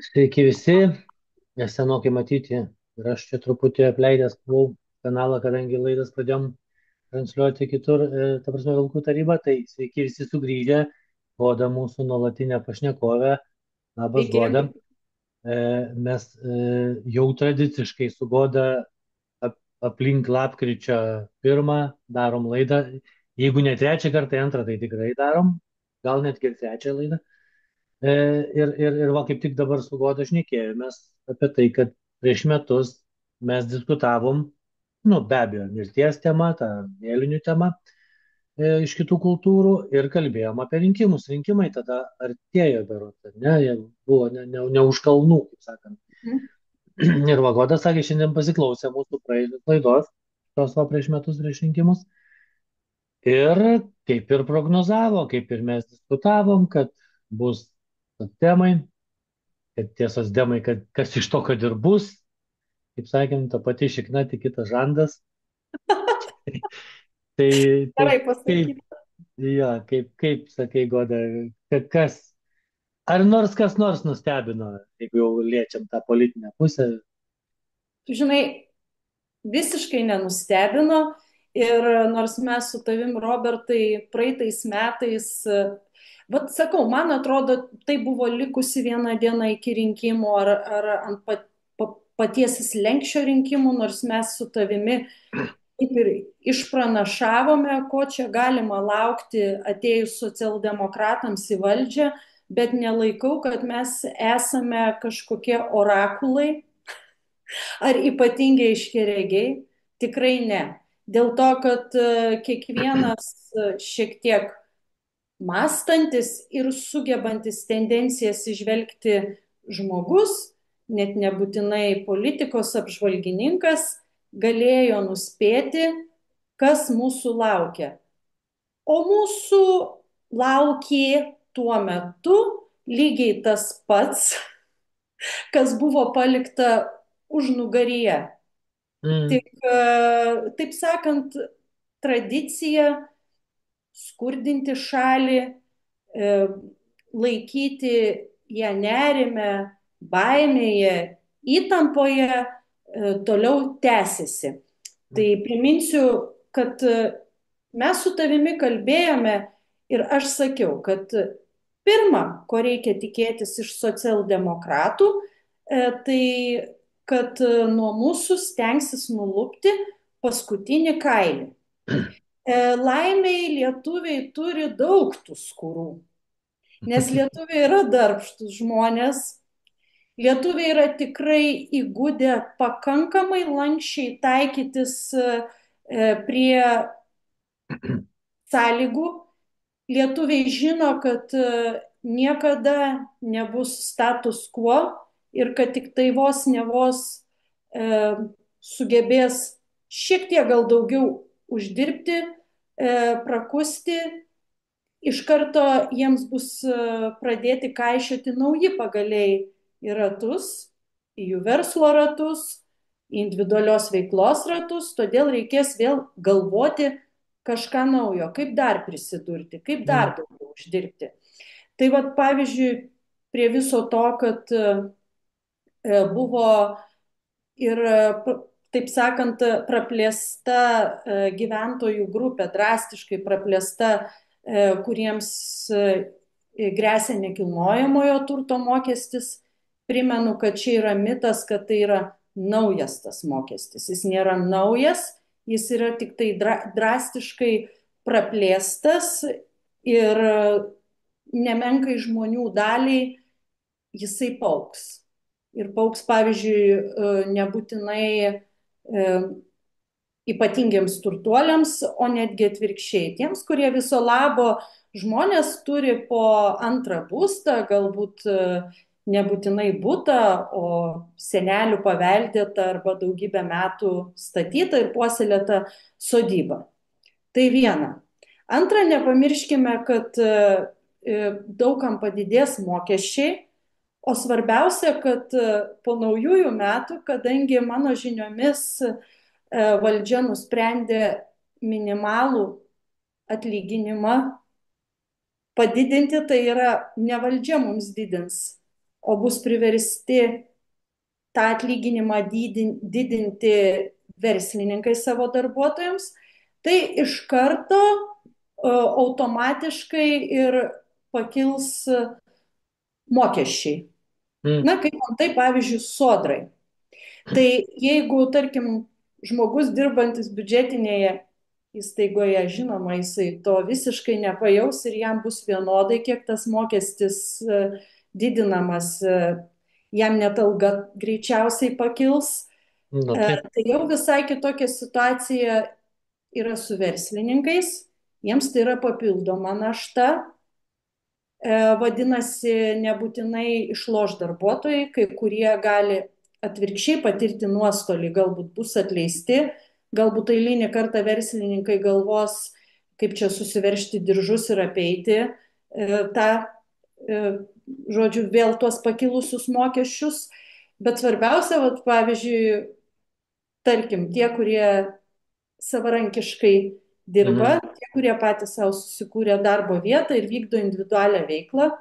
Sveiki visi, nes senokai matyti ir aš čia truputį apleidęs buvau kanalą, kadangi laidas pradėjom transliuoti kitur, ta prasme, Vilkų taryba, tai sveiki visi sugrįžę, Goda mūsų nuolatinė pašnekovė, labas Sveiki. Goda. Mes jau tradiciškai su Goda aplink lapkričio 1 darom laidą, jeigu ne trečią kartą, tai antrą, tai tikrai darom, gal net ir trečią laidą. E, ir va kaip tik dabar su Goda šnekėjomės apie tai, kad prieš metus mes diskutavom, nu be abejo, mirties tema, ta vėlinių tema iš kitų kultūrų ir kalbėjom apie rinkimus. Rinkimai tada artėjo berods, ne, jie buvo ne už kalnų, kaip sakant. Mhm. Ir va Goda sakė, šiandien pasiklausė mūsų praėjusios laidos, tos va prieš metus, prieš rinkimus. Ir kaip ir prognozavo, kaip ir mes diskutavom, kad bus temai, kad tiesos demai, kad kas iš to, kad ir bus, kaip sakėm, ta pati šikna, tik kitas žandas. Tai Gerai kaip, pasakyta. jo, kaip sakai, Goda, kad kas, ar nors kas nors nustebino, jeigu jau liečiam tą politinę pusę. Tu žinai, visiškai nenustebino ir nors mes su tavim, Robertai, praeitais metais, vat sakau, man atrodo, tai buvo likusi viena diena iki rinkimų ar ant paties slenkščio rinkimų, nors mes su tavimi kaip ir išpranašavome, ko čia galima laukti atėjus socialdemokratams į valdžią, bet nelaikau, kad mes esame kažkokie orakulai ar ypatingai iškeregiai. Tikrai ne. Dėl to, kad kiekvienas šiek tiek mąstantis ir sugebantis tendencijas išvelgti žmogus, net nebūtinai politikos apžvalgininkas, galėjo nuspėti, kas mūsų laukia. O mūsų laukė tuo metu lygiai tas pats, kas buvo palikta už nugaryje. Mm, Tik, taip sakant, tradicija skurdinti šalį, e, laikyti ją nerime, baimėje, įtampoje, toliau tęsiasi. Tai priminsiu, kad mes su tavimi kalbėjome ir aš sakiau, kad pirma, ko reikia tikėtis iš socialdemokratų, tai kad nuo mūsų stengsis nulupti paskutinį kailį. Laimiai lietuviai turi daug tų skurų, nes lietuviai yra darbštus žmonės, lietuviai yra tikrai įgūdę pakankamai lankščiai taikytis prie sąlygų. Lietuviai žino, kad niekada nebus status quo ir kad tik tai vos ne vos sugebės šiek tiek gal daugiau uždirbti, prakusti, iš karto jiems bus pradėti kaišioti nauji pagaliai į ratus, į jų verslo ratus, į individualios veiklos ratus, todėl reikės vėl galvoti kažką naujo, kaip dar prisidurti, kaip mm, dar daugiau uždirbti. Tai vad, pavyzdžiui, prie viso to, kad buvo ir, taip sakant, praplėsta gyventojų grupė, drastiškai praplėsta, kuriems grėsia nekilnojamojo turto mokestis. Primenu, kad čia yra mitas, kad tai yra naujas tas mokestis. Jis nėra naujas, jis yra tik tai drastiškai praplėstas ir nemenkai žmonių daliai jisai pauks. Ir pauks, pavyzdžiui, nebūtinai ypatingiems turtuoliams, o netgi atvirkščiai. Tiems, kurie viso labo žmonės turi po antrą būstą, galbūt nebūtinai būtą, o senelių paveldėtą arba daugybę metų statytą ir puoselėtą sodybą. Tai viena. Antra, nepamirškime, kad daugam padidės mokesčiai, o svarbiausia, kad po naujųjų metų, kadangi mano žiniomis valdžia nusprendė minimalų atlyginimą padidinti, tai yra ne valdžia mums didins, o bus priversti tą atlyginimą didinti verslininkai savo darbuotojams, tai iš karto automatiškai ir pakils mokesčiai. Mm. Na, kaip antai, pavyzdžiui, sodrai. Tai jeigu, tarkim, žmogus dirbantis biudžetinėje įstaigoje, žinoma, jisai to visiškai nepajaus ir jam bus vienodai, kiek tas mokestis didinamas, jam net alga greičiausiai pakils. Nu, taip. Tai jau visai kitokia situacija yra su verslininkais, jiems tai yra papildoma našta. Vadinasi, nebūtinai išloš darbuotojai, kai kurie gali atvirkščiai patirti nuostolį, galbūt bus atleisti, galbūt eilinį kartą verslininkai galvos, kaip čia susiveršti diržus ir apeiti tą, žodžiu, vėl tuos pakilusius mokesčius. Bet svarbiausia, vat, pavyzdžiui, tarkim, tie, kurie savarankiškai dirba, Mhm. tie, kurie patys savo susikūrė darbo vietą ir vykdo individualią veiklą.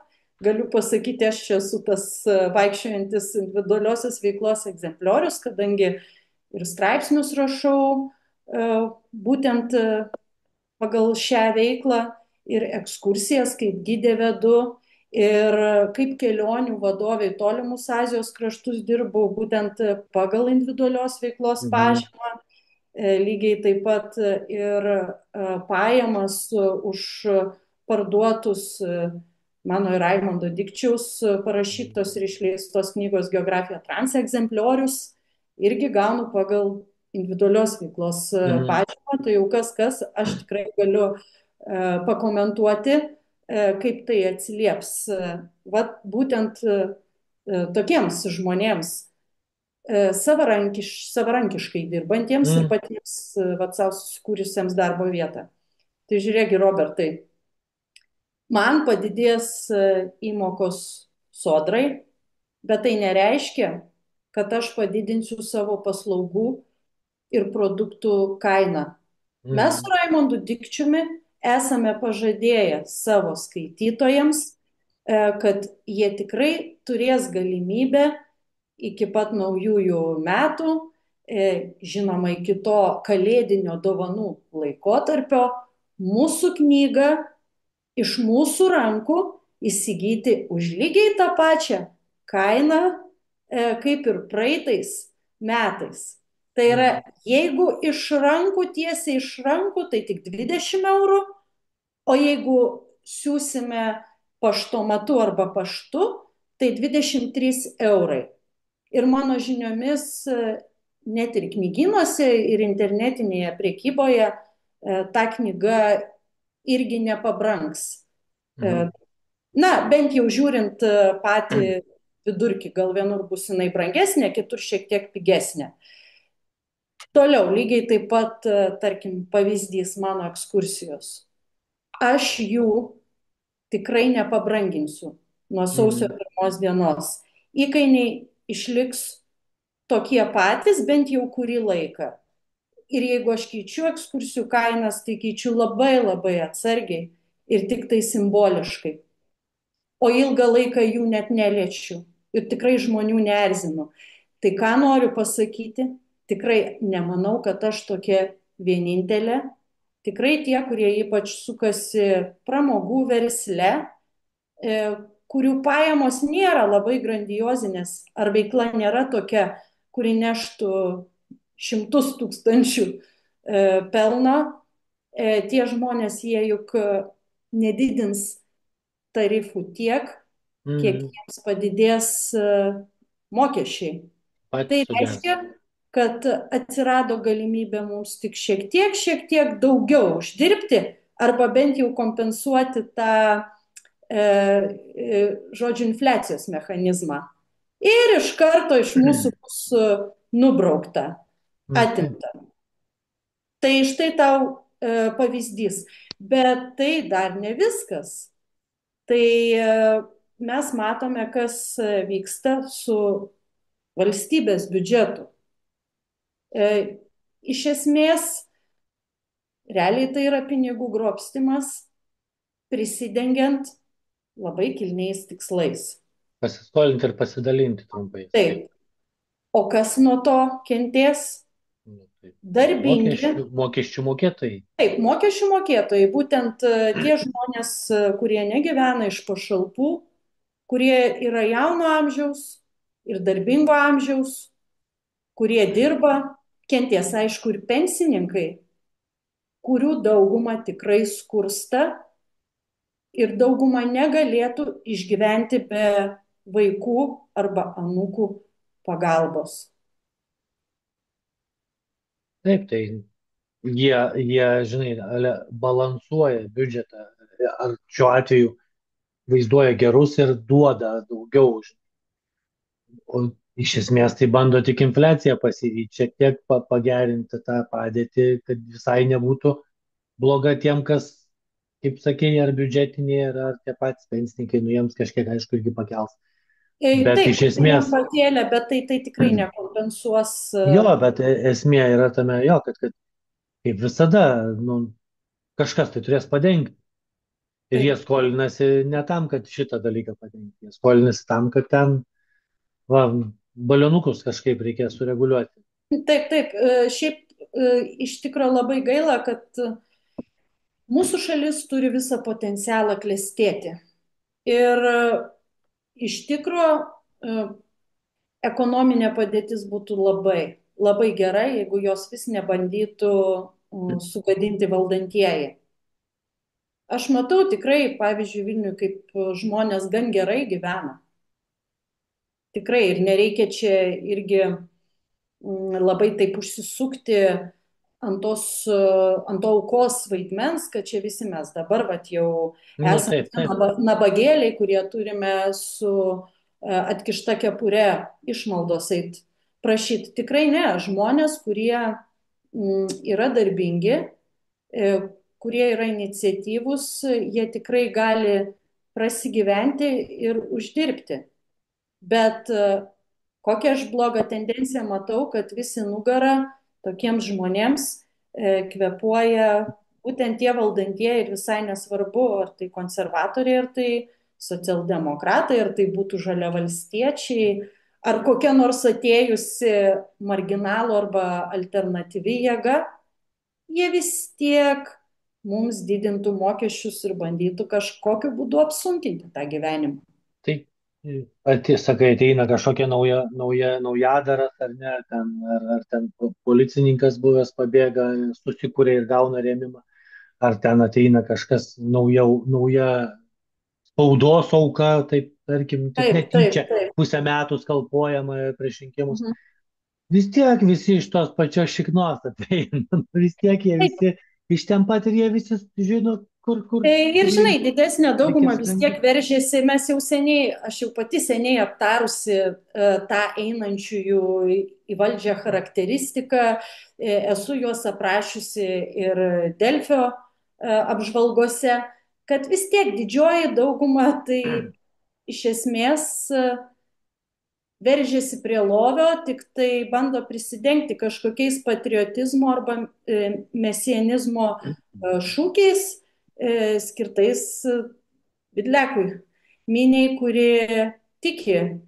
Galiu pasakyti, aš čia esu tas vaikščiojantis individualiosios veiklos egzempliorius, kadangi ir straipsnius rašau būtent pagal šią veiklą ir ekskursijas kaip gidė vedu ir kaip kelionių vadovė į tolimus Azijos kraštus dirbau būtent pagal individualios veiklos Mhm. pažymą. Lygiai taip pat ir pajamas už parduotus mano ir Raimondo Dikčiaus parašytos ir išleistos knygos Geografija trans egzempliorius irgi gaunu pagal individualios veiklos Mhm. pažymą. Tai jau kas, aš tikrai galiu pakomentuoti, kaip tai atsilieps vat, būtent tokiems žmonėms savarankiškai dirbantiems ir Mm. patiems vat, savo susikūrusiems darbo vietą. Tai žiūrėk, Robertai, man padidės įmokos sodrai, bet tai nereiškia, kad aš padidinsiu savo paslaugų ir produktų kainą. Mes su Mm. Raimondu Dikčiumi esame pažadėję savo skaitytojams, kad jie tikrai turės galimybę iki pat naujųjų metų, žinoma, iki to kalėdinio dovanų laikotarpio, mūsų knygą iš mūsų rankų įsigyti už lygiai tą pačią kainą, kaip ir praeitais metais. Tai yra, Mm. jeigu iš rankų, tiesiai iš rankų, tai tik 20 eurų, o jeigu siūsime paštomatu arba paštu, tai 23 eurai. Ir mano žiniomis, net ir knygynuose, ir internetinėje priekyboje ta knyga irgi nepabrangs. Mhm. Na, bent jau žiūrint patį vidurkį, gal vienur bus jinai brangesnė, kitur šiek tiek pigesnė. Toliau, lygiai taip pat, tarkim, pavyzdys mano ekskursijos. Aš jų tikrai nepabranginsiu nuo sausio Mhm. 1 dienos. Įkainiai išliks tokie patys bent jau kurį laiką. Ir jeigu aš keičiu ekskursijų kainas, tai keičiu labai labai atsargiai ir tik tai simboliškai. O ilgą laiką jų net neliečiu ir tikrai žmonių neerzinu. Tai ką noriu pasakyti, tikrai nemanau, kad aš tokia vienintelė. Tikrai tie, kurie ypač sukasi pramogų versle, kurių pajamos nėra labai grandiozinės, ar veikla nėra tokia, kuri neštų šimtus tūkstančių pelno, tie žmonės jie juk nedidins tarifų tiek, kiek Mhm. jiems padidės mokesčiai. Tai Patys suges. reiškia, kad atsirado galimybė mums tik šiek tiek daugiau uždirbti arba bent jau kompensuoti tą, žodžiu, infliacijos mechanizmą. Ir iš karto iš mūsų bus nubraukta, Nu, taip. atimta. Tai štai tau pavyzdys. Bet tai dar ne viskas. Tai mes matome, kas vyksta su valstybės biudžetu. Iš esmės, realiai tai yra pinigų grobstimas, prisidengiant labai kilniais tikslais. Pasiskolinti ir pasidalinti trumpais. Taip. Taip. O kas nuo to kentės? Nu, taip. Darbingi. Mokesčių mokėtojai. Taip, mokesčių mokėtojai, būtent tie žmonės, kurie negyvena iš pašalpų, kurie yra jauno amžiaus ir darbingo amžiaus, kurie dirba, kentės aišku ir pensininkai, kurių dauguma tikrai skursta ir dauguma negalėtų išgyventi be vaikų arba anūkų pagalbos. Taip, tai jie, žinai, balansuoja biudžetą, ar šiuo atveju vaizduoja gerus ir duoda daugiau. O iš esmės tai bando tik infliaciją pasivyti, šiek tiek pagerinti tą padėtį, kad visai nebūtų bloga tiem, kas, kaip sakė, ar biudžetiniai, ar tie patys pensininkai, nu jiems kažkiek, aišku, irgi pakels. Bet Taip, iš esmės, lengvatėlė, bet tai tikrai nekompensuos. jo, bet esmė yra tame jo, kad kaip visada, nu, kažkas tai turės padengti. Ir jie Taip, skolinasi ne tam, kad šitą dalyką padengti, jie skolinasi tam, kad ten, va, balionukus kažkaip reikės sureguliuoti. taip, taip. Šiaip iš tikrųjų labai gaila, kad mūsų šalis turi visą potencialą klestėti. Ir iš tikrųjų ekonominė padėtis būtų labai, labai gera, jeigu jos vis nebandytų sugadinti valdantieji. Aš matau tikrai, pavyzdžiui, Vilniuje, kaip žmonės gan gerai gyvena. Tikrai ir nereikia čia irgi labai taip užsisukti ant to aukos vaidmens, kad čia visi mes dabar vat, jau Nu, esame taip, taip. nabagėliai, kurie turime su atkišta kepure išmaldos eit prašyti. Tikrai ne, žmonės, kurie yra darbingi, kurie yra iniciatyvūs, jie tikrai gali prasigyventi ir uždirbti. Bet kokią aš blogą tendenciją matau, kad visi nugarą tokiems žmonėms kvepuoja būtent tie valdantieji ir visai nesvarbu, ar tai konservatoriai, ar tai socialdemokratai, ar tai būtų žalia valstiečiai, ar kokia nors atėjusi marginalų arba alternatyvi jėga, jie vis tiek mums didintų mokesčius ir bandytų kažkokiu būdu apsunkinti tą gyvenimą. Tai sakai, ateina kažkokia naujadaras, ar ne, ar ten policininkas buvęs pabėga, susikūrė ir gauna rėmimą, ar ten ateina kažkas nauja spaudos auka, taip, tarkim, tik Taip, taip, netyčia taip. pusę metų skalpuojama prieš rinkimus. Mhm. Vis tiek visi iš tos pačios šiknos ateina, vis tiek jie Taip. visi iš ten pat ir jie visi žino, kur Ir žinai, link didesnė dauguma reikės vis tiek lenkiu. veržėsi, mes jau seniai, aš jau pati seniai aptarusi tą einančiųjų į valdžią charakteristiką, esu juos aprašiusi ir Delfio apžvalgose, kad vis tiek didžioji dauguma tai iš esmės veržiasi prie lovio, tik tai bando prisidengti kažkokiais patriotizmo arba mesianizmo šūkiais skirtais Vidlekui, miniai, kurie tiki,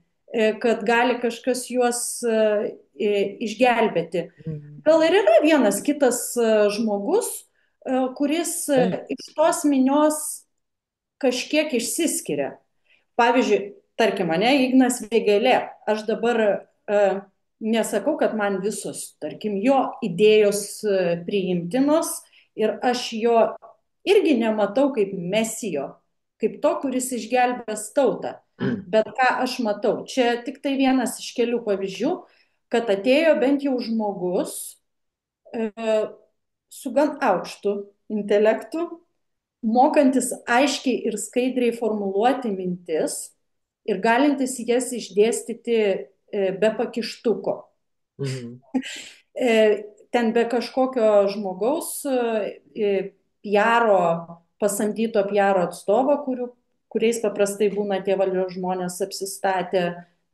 kad gali kažkas juos išgelbėti. Gal ir yra vienas kitas žmogus, kuris Taip. iš tos minios kažkiek išsiskiria. Pavyzdžiui, tarkim, mane Ignas Vėgėlė, aš dabar nesakau, kad man visos, tarkim, jo idėjos priimtinos ir aš jo irgi nematau kaip mesijo, kaip to, kuris išgelbės tautą. Bet ką aš matau, čia tik tai vienas iš kelių pavyzdžių, kad atėjo bent jau žmogus su gan aukštu intelektu, mokantis aiškiai ir skaidriai formuluoti mintis ir galintis jas išdėstyti be pakištuko. Mhm. Ten be kažkokio žmogaus piaro, pasamdyto piaro atstovo, kuriais paprastai būna tie valdžios žmonės apsistatę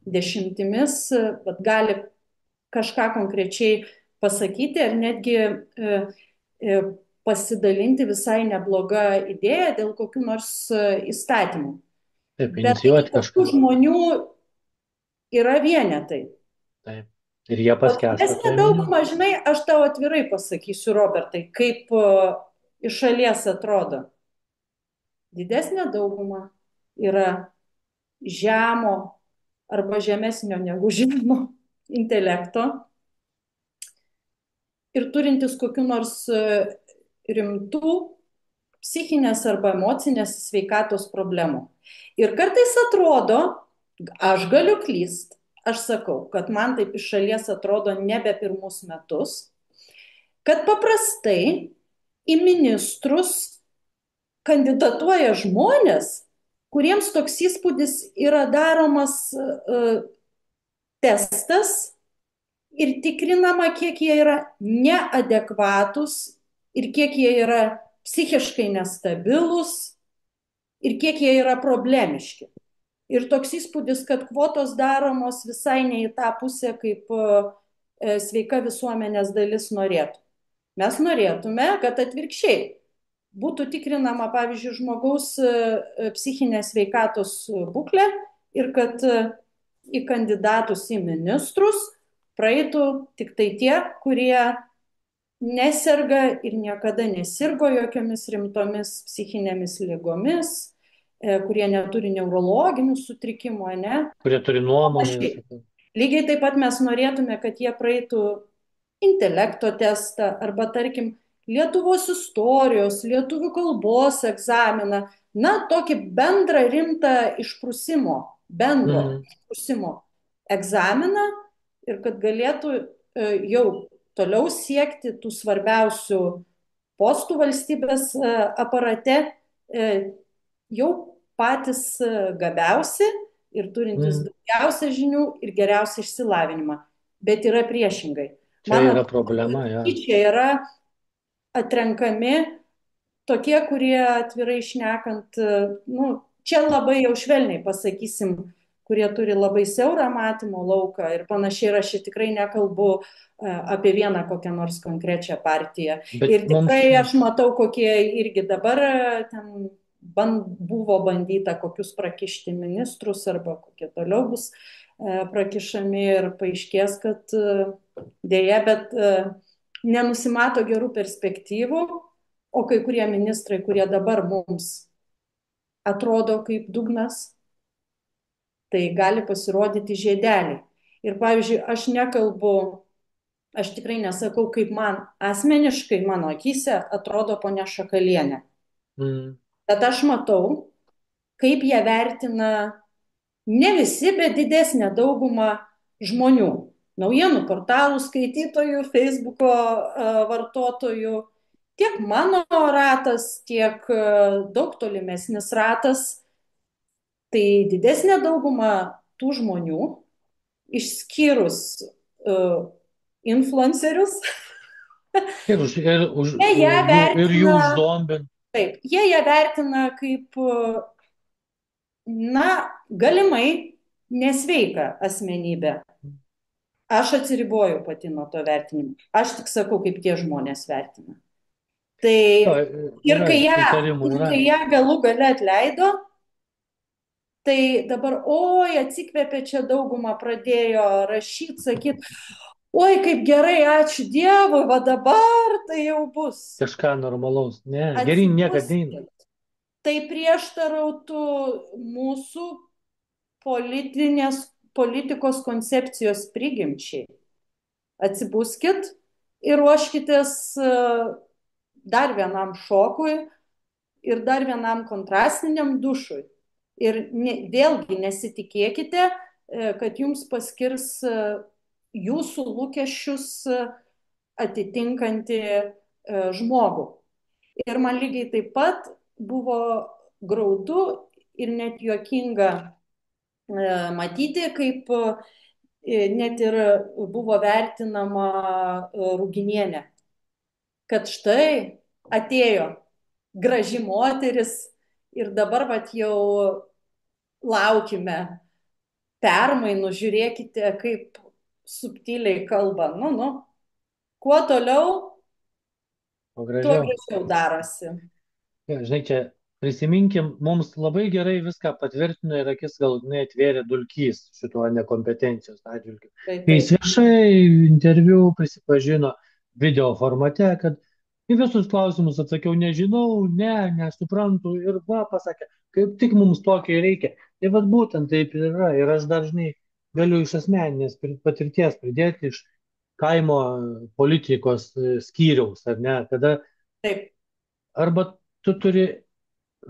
dešimtimis, bet gali kažką konkrečiai pasakyti ar netgi pasidalinti visai neblogą idėją dėl kokių nors įstatymų. Taip, Bet taigi inicijuoti tokių kažką. žmonių yra vienetai. Taip. Ir jie O paskęsta didesnė toje minioje. dauguma, žinai, aš tau atvirai pasakysiu, Robertai, kaip iš šalies atrodo. Didesnė dauguma yra žemo arba žemesnio negu žemo intelekto ir turintis kokiu nors rimtų psichinės arba emocinės sveikatos problemų. Ir kartais atrodo, aš galiu klyst, aš sakau, kad man taip iš šalies atrodo nebe pirmus metus, kad paprastai į ministrus kandidatuoja žmonės, kuriems toks įspūdis yra daromas testas ir tikrinama, kiek jie yra neadekvatus ir kiek jie yra psichiškai nestabilus ir kiek jie yra problemiški. Ir toks įspūdis, kad kvotos daromos visai ne į tą pusę, kaip sveika visuomenės dalis norėtų. Mes norėtume, kad atvirkščiai būtų tikrinama, pavyzdžiui, žmogaus psichinės sveikatos būklė ir kad į kandidatus į ministrus praeitų tik tai tie, kurie neserga ir niekada nesirgo jokiomis rimtomis psichinėmis lygomis, kurie neturi neurologinių sutrikimų, ne? Kurie turi nuomonę Panašiai. visą tai. Lygiai taip pat mes norėtume, kad jie praeitų intelekto testą arba, tarkim, Lietuvos istorijos, lietuvių kalbos egzaminą, na, tokį bendrą rimtą išprusimo, bendro Mm. išprusimo egzaminą ir kad galėtų jau toliau siekti tų svarbiausių postų valstybės aparate jau patys gabiausi ir turintis Mm. daugiausia žinių ir geriausią išsilavinimą. Bet yra priešingai. Čia Man yra atrodo, problema, kad ja. čia yra atrenkami tokie, kurie atvirai šnekant, nu, čia labai jau švelniai pasakysim, kurie turi labai siaurą matymo lauką ir panašiai. Ir aš čia tikrai nekalbu apie vieną kokią nors konkrečią partiją. Bet Ir mums, tikrai aš matau, kokie irgi dabar ten buvo bandyta kokius prakišti ministrus arba kokie toliau bus prakišami ir paaiškės, kad dėja, bet nenusimato gerų perspektyvų, o kai kurie ministrai, kurie dabar mums atrodo kaip dugnas, tai gali pasirodyti žiedeliai. Ir pavyzdžiui, aš nekalbu, aš tikrai nesakau, kaip man asmeniškai, mano akise atrodo ponia Šakalienė. mm, Bet aš matau, kaip ją vertina ne visi, bet didesnė dauguma žmonių. Naujienų portalų skaitytojų, Facebooko vartotojų, tiek mano ratas, tiek daug tolimesnis ratas. Tai didesnė dauguma tų žmonių, išskyrus influencerius, jie ją ir jų vertina, užzombint. taip, jie ją vertina kaip, na, galimai nesveiką asmenybę. Aš atsiriboju pati nuo to vertinimo. Aš tik sakau, kaip tie žmonės vertina. Tai Jo, ir yra kai įtarimų, yra. ją galų gale atleido, tai dabar, oi, atsikvėpė čia daugumą, pradėjo rašyti, sakyti, oi, kaip gerai, ačiū Dievui, va dabar tai jau bus. Kažką normalaus. Ne, gerin niekada neina. Atsibuskit. Tai prieštarautų mūsų politikos koncepcijos prigimčiai. Atsibuskit ir ruoškitės dar vienam šokui ir dar vienam kontrastiniam dušui. Ir vėlgi nesitikėkite, kad jums paskirs jūsų lūkesčius atitinkantį žmogų. Ir man lygiai taip pat buvo graudu ir net juokinga matyti, kaip net ir buvo vertinama Ruginienė, kad štai atėjo graži moteris ir dabar vat jau laukime permainų, žiūrėkite, kaip subtiliai kalba. Nu, kuo toliau, O tuo gražiau. gražiau darosi. Ja, žinai, čia prisiminkim, mums labai gerai viską patvirtino ir akis galutinai atvėrė Dulkys šituo nekompetencijos atžvilgiu. Tai Kai jis taip, viešai interviu prisipažino video formate, kad į visus klausimus atsakiau nežinau, ne, nesuprantu ir va, pasakė, kaip tik mums tokio ir reikia. Tai vad būtent taip ir yra. Ir aš dažnai galiu iš asmeninės patirties pridėti iš kaimo politikos skyriaus, ar ne, kada taip, arba tu turi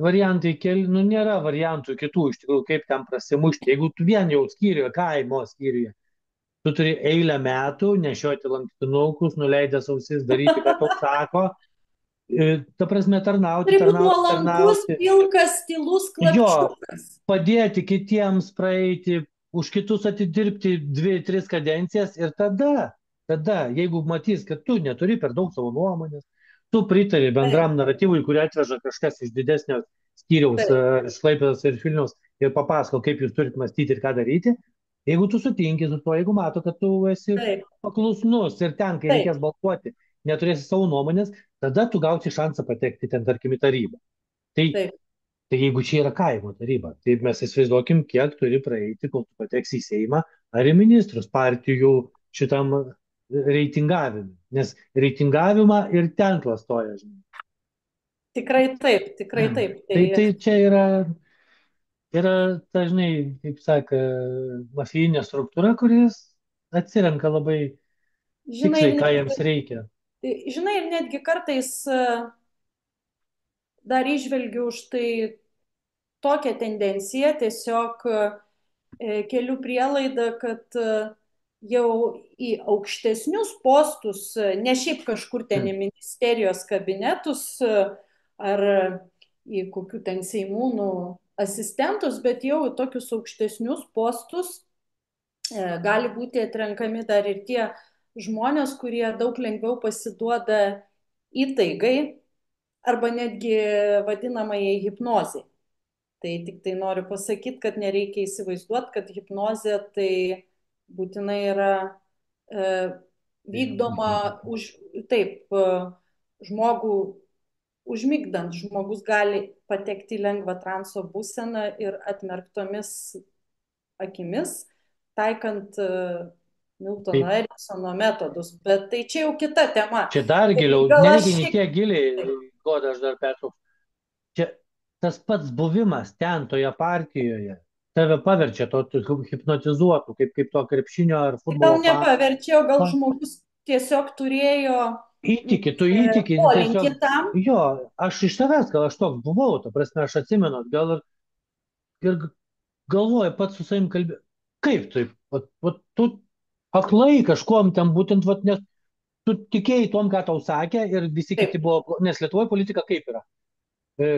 variantai keli, nu nėra variantų kitų iš tikrųjų, kaip ten prasimušti. Jeigu tu vien jau skyriuje, kaimo skyriuje, tu turi eilę metų nešioti lankstinukus, nuleidęs ausis, daryti, ką tau sako, ta prasme tarnauti, turi būti tarnauti, nuolankus, tarnauti. pilkas, tylus Jo, klapčiukas. padėti kitiems praeiti, už kitus atidirbti 2, 3 kadencijas ir tada, jeigu matys, kad tu neturi per daug savo nuomonės, tu pritari Taip, bendram naratyvui, kurį atveža kažkas iš didesnio skyriaus, taip, iš Klaipėdos ir Vilniaus ir papasako, kaip jūs turite mąstyti ir ką daryti. Jeigu tu sutinki su tuo, jeigu mato, kad tu esi taip, paklusnus ir ten, kai taip, reikės balsuoti, neturėsi savo nuomonės, tada tu gausi šansą patekti ten, tarkim, į tarybą. Tai taip. Tai jeigu čia yra kaimo taryba, tai mes įsivaizduokim, kiek turi praeiti, kol tu pateksi į Seimą ar į ministrus partijų šitam reitingavimui. Nes reitingavimą ir ten klastoja, žinai. Tikrai taip, tikrai taip. Tai čia yra dažnai, kaip sako, mafijinė struktūra, kuris atsirenka labai Žinai, tiksliai, ką jiems reikia. žinai, ir netgi kartais dar išvelgiu už tai tokią tendenciją, tiesiog keliu prielaidą, kad jau į aukštesnius postus, ne šiaip kažkur ten į ministerijos kabinetus ar į kokių ten seimūnų asistentus, bet jau į tokius aukštesnius postus gali būti atrenkami dar ir tie žmonės, kurie daug lengviau pasiduoda įtaigai arba netgi vadinamai hipnozai. Tai tik tai noriu pasakyti, kad nereikia įsivaizduoti, kad hipnozė tai būtinai yra vykdoma taip, žmogų užmigdant. Žmogus gali patekti į lengvą transo būseną ir atmerktomis akimis, taikant Miltono Tai Ericksono metodus. Bet tai čia jau kita tema. čia dar giliau, Gal aš nereikia nei šiek tiek giliai, Goda, aš dar pertrauksiu. Čia tas pats buvimas ten, toje partijoje, tave paverčia to hipnotizuotų, kaip to krepšinio ar gal futbolo nepaverčiau, gal fan. žmogus tiesiog turėjo Įtiki, tu įtiki, polinkį tiesiog, tam. jo, aš iš savęs, gal aš toks buvau, ta prasme, aš atsimenu, gal ir galvoju, pats su savim kalbėjau, kaip taip, vat, tu aklai kažkuom ten būtent, vat, nes tu tikėjai tom, ką tau sakė ir visi Taip, kiti buvo, nes Lietuvoje politika kaip yra?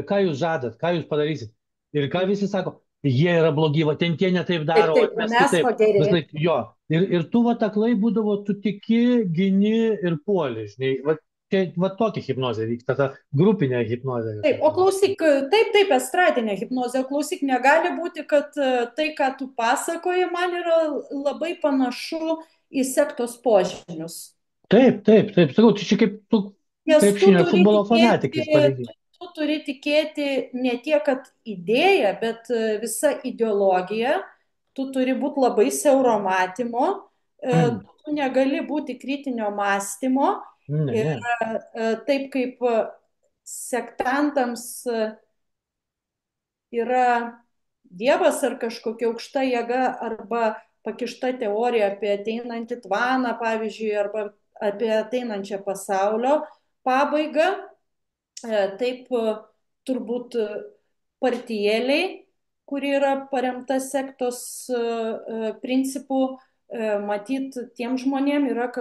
Ką jūs žadat, ką jūs padarysit. Ir ką visi sako, jie yra blogi, va ten tie netaip taip, daro, taip, o o mes mes kitaip. pageri. Vis laik, jo. Ir tu va taklai būdavo, tu tiki, gini ir puoli, žinai. Va tokia hipnozė vyksta, ta grupinė hipnozė. Taip, o klausyk, taip, estradinė hipnozė, klausyk, negali būti, kad tai, ką tu pasakoji, man yra labai panašu į sektos požymius. Taip, sakau, tai čia kaip tu Nes tu krepšinio turi futbolo tikėti, fanatikais palyginti. tu turi tikėti ne tiek, kad idėja, bet visa ideologija, tu turi būti labai siauro matymo, tu negali būti kritinio mąstymo Ne, ir ne. taip kaip sektantams yra Dievas ar kažkokia aukšta jėga arba pakišta teorija apie ateinantį tvaną, pavyzdžiui, arba apie ateinančią pasaulio pabaigą, taip turbūt partijėliai, kuri yra paremta sektos principų, matyt, tiem žmonėm yra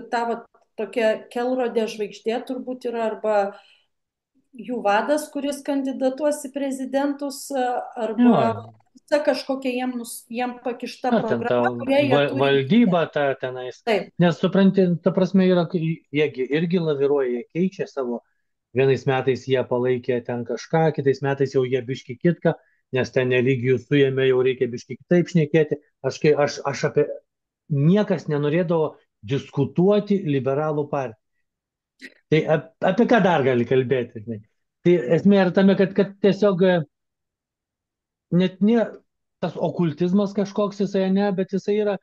ta tokia kelrodė žvaigždė turbūt yra arba jų vadas, kuris kandidatuos į prezidentus, Jo, arba kažkokia jiem pakišta ten ta programa, kurią jie turi. valdyba ta tenais. Taip, Nes supranti, ta prasme yra, jie irgi laviruoja, jie keičia savo. Vienais metais jie palaikė ten kažką, kitais metais jau jie biški kitką, nes ten neligijų suėmė, jau reikia biški kitaip šnekėti. Aš apie niekas nenorėdavo diskutuoti liberalų partiją. Tai apie ką dar gali kalbėti? Žinai? Tai esmė yra tame, kad tiesiog net nėra tas okultizmas kažkoks jisai, ne, bet jisai yra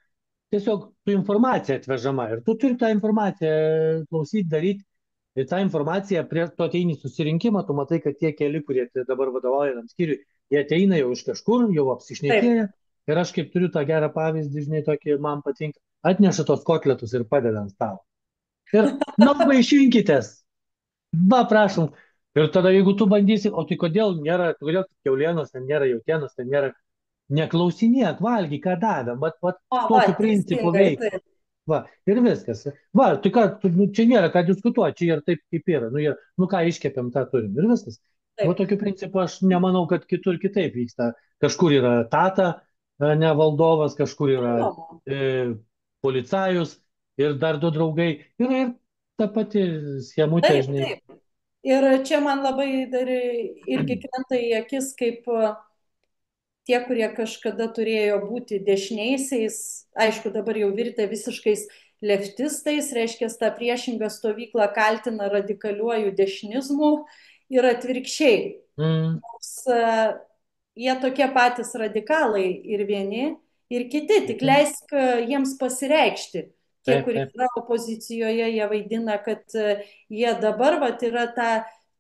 tiesiog tu informacija atvežama ir tu turi tą informaciją klausyti, daryti. Ir tą informaciją, prie to ateini į susirinkimą, tu matai, kad tie keli, kurie dabar vadovauja tam skyriui, jie ateina jau iš kažkur, jau Taip. apsišnekėję. Ir aš kaip turiu tą gerą pavyzdį, žinai, tokį man patinka, atneša tos kotletus ir padeda ant stalo. Ir, na, vaišinkitės, va, prašom. Ir tada, jeigu tu bandysi, o tai kodėl kiaulienos, ten nėra jautienos, ten nėra, neklausinėk, valgy, ką davė, bet O, va, tokiu principu teisingai, veik. taip. Va, ir viskas. Va, tai ką, nu, čia nėra ką diskutuoti, čia ir taip kaip yra. Nu ką iškepėm, tą turim. Ir viskas. Va, Taip. tokiu principu aš nemanau, kad kitur kitaip vyksta. Kažkur yra tata, ne valdovas, kažkur yra Žinoma. policajus ir dar du draugai. Ir ta pati schemutė, Taip, žinai. taip. Ir čia man labai dar irgi krenta į akis, kaip tie, kurie kažkada turėjo būti dešiniaisiais, aišku, dabar jau virtę visiškais leftistais, reiškia, tą priešingą stovyklą kaltina radikaliuoju dešinizmu ir atvirkščiai. Mm, Nors jie tokie patys radikalai ir vieni, ir kiti, tik mhm. leisk jiems pasireikšti. Tie, Taip, kurie taip. yra opozicijoje, jie vaidina, kad jie dabar vat, yra ta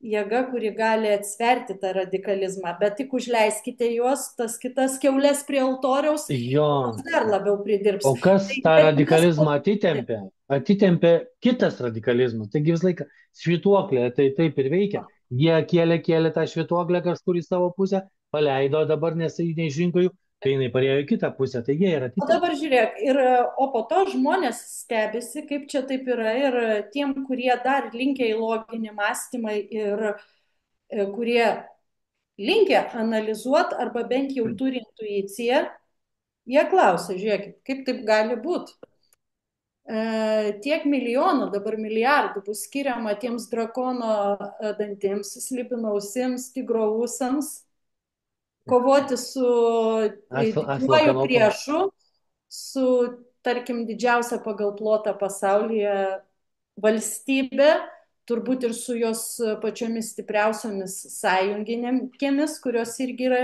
jėga, kuri gali atsverti tą radikalizmą, bet tik užleiskite juos, tas kitas keulės prie altoriaus, Jo. jos dar labiau pridirbs. O kas Tai tą jie radikalizmą nespontaniškai. atitempė? Atitempė kitas radikalizmas. Taigi visą laiką švytuoklė tai taip ir veikia. Jie kėlė tą švytuoklę kažkur į savo pusę, paleido dabar, nes jie neišrinko jų, tai jinai parėjo į kitą pusę. Tai jie ir O atitempė. dabar žiūrėk, o po to žmonės stebisi, kaip čia taip yra, ir tiem, kurie dar linkia į loginį mąstymą ir kurie linkia analizuoti arba bent jau turi intuiciją, jie klausia, žiūrėkit, kaip taip gali būti. Tiek milijonų, dabar milijardų bus skiriama tiems drakono dantims, slipinausims, tigro ūsams, kovoti su Aslo didžiuoju kanopom. priešu, su, tarkim, didžiausia pagal plotą pasaulyje valstybė, turbūt ir su jos pačiomis stipriausiomis sąjungininkėmis, kurios irgi yra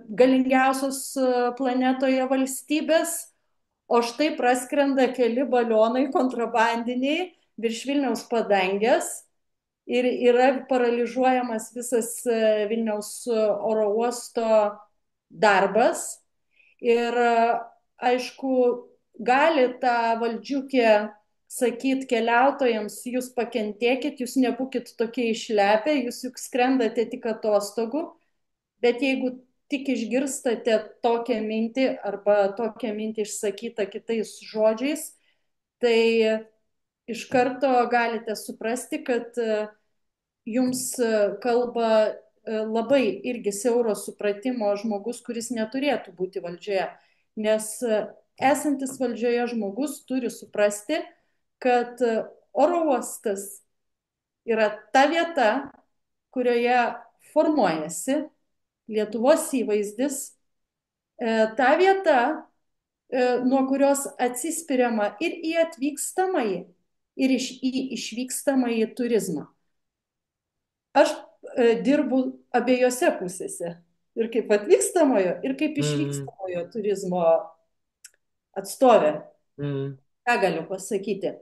galingiausios planetoje valstybės. O štai praskrenda keli balionai kontrabandiniai virš Vilniaus padangės ir yra paralyžiuojamas visas Vilniaus oro uosto darbas. Ir aišku, gali tą valdžiukė sakyti keliautojams, jūs pakentėkit, jūs nebūkit tokie išlepę, jūs juk skrendate tik atostogų, bet jeigu tik išgirstate tokią mintį arba tokią mintį išsakytą kitais žodžiais, tai iš karto galite suprasti, kad jums kalba labai irgi siauro supratimo žmogus, kuris neturėtų būti valdžioje. Nes esantis valdžioje žmogus turi suprasti, kad oro uostas yra ta vieta, kurioje formuojasi Lietuvos įvaizdis, ta vieta, nuo kurios atsispiriama ir į atvykstamąjį, ir į išvykstamąjį turizmą. Aš dirbu abiejose pusėse. Ir kaip atvykstamojo, ir kaip Mm, išvykstamojo turizmo atstovė. mm. Ką galiu pasakyti?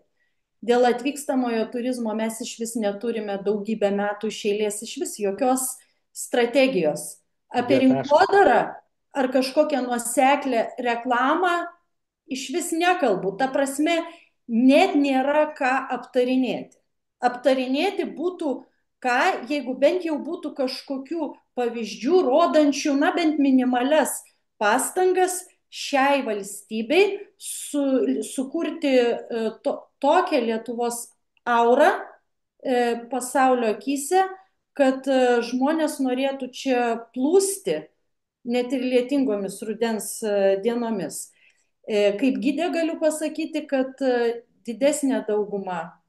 Dėl atvykstamojo turizmo mes iš vis neturime daugybę metų iš eilės, iš vis jokios strategijos. Apie Dėjo taškas. rinkodarą ar kažkokią nuoseklę reklamą iš vis nekalbu. Ta prasme, net nėra ką aptarinėti. Aptarinėti būtų ką, jeigu bent jau būtų kažkokių pavyzdžių, rodančių, na bent minimales pastangas šiai valstybei sukurti tokią Lietuvos aurą pasaulio akyse, kad žmonės norėtų čia plūsti net ir lietingomis rudens dienomis. Kaip gidė galiu pasakyti, kad didesnė dauguma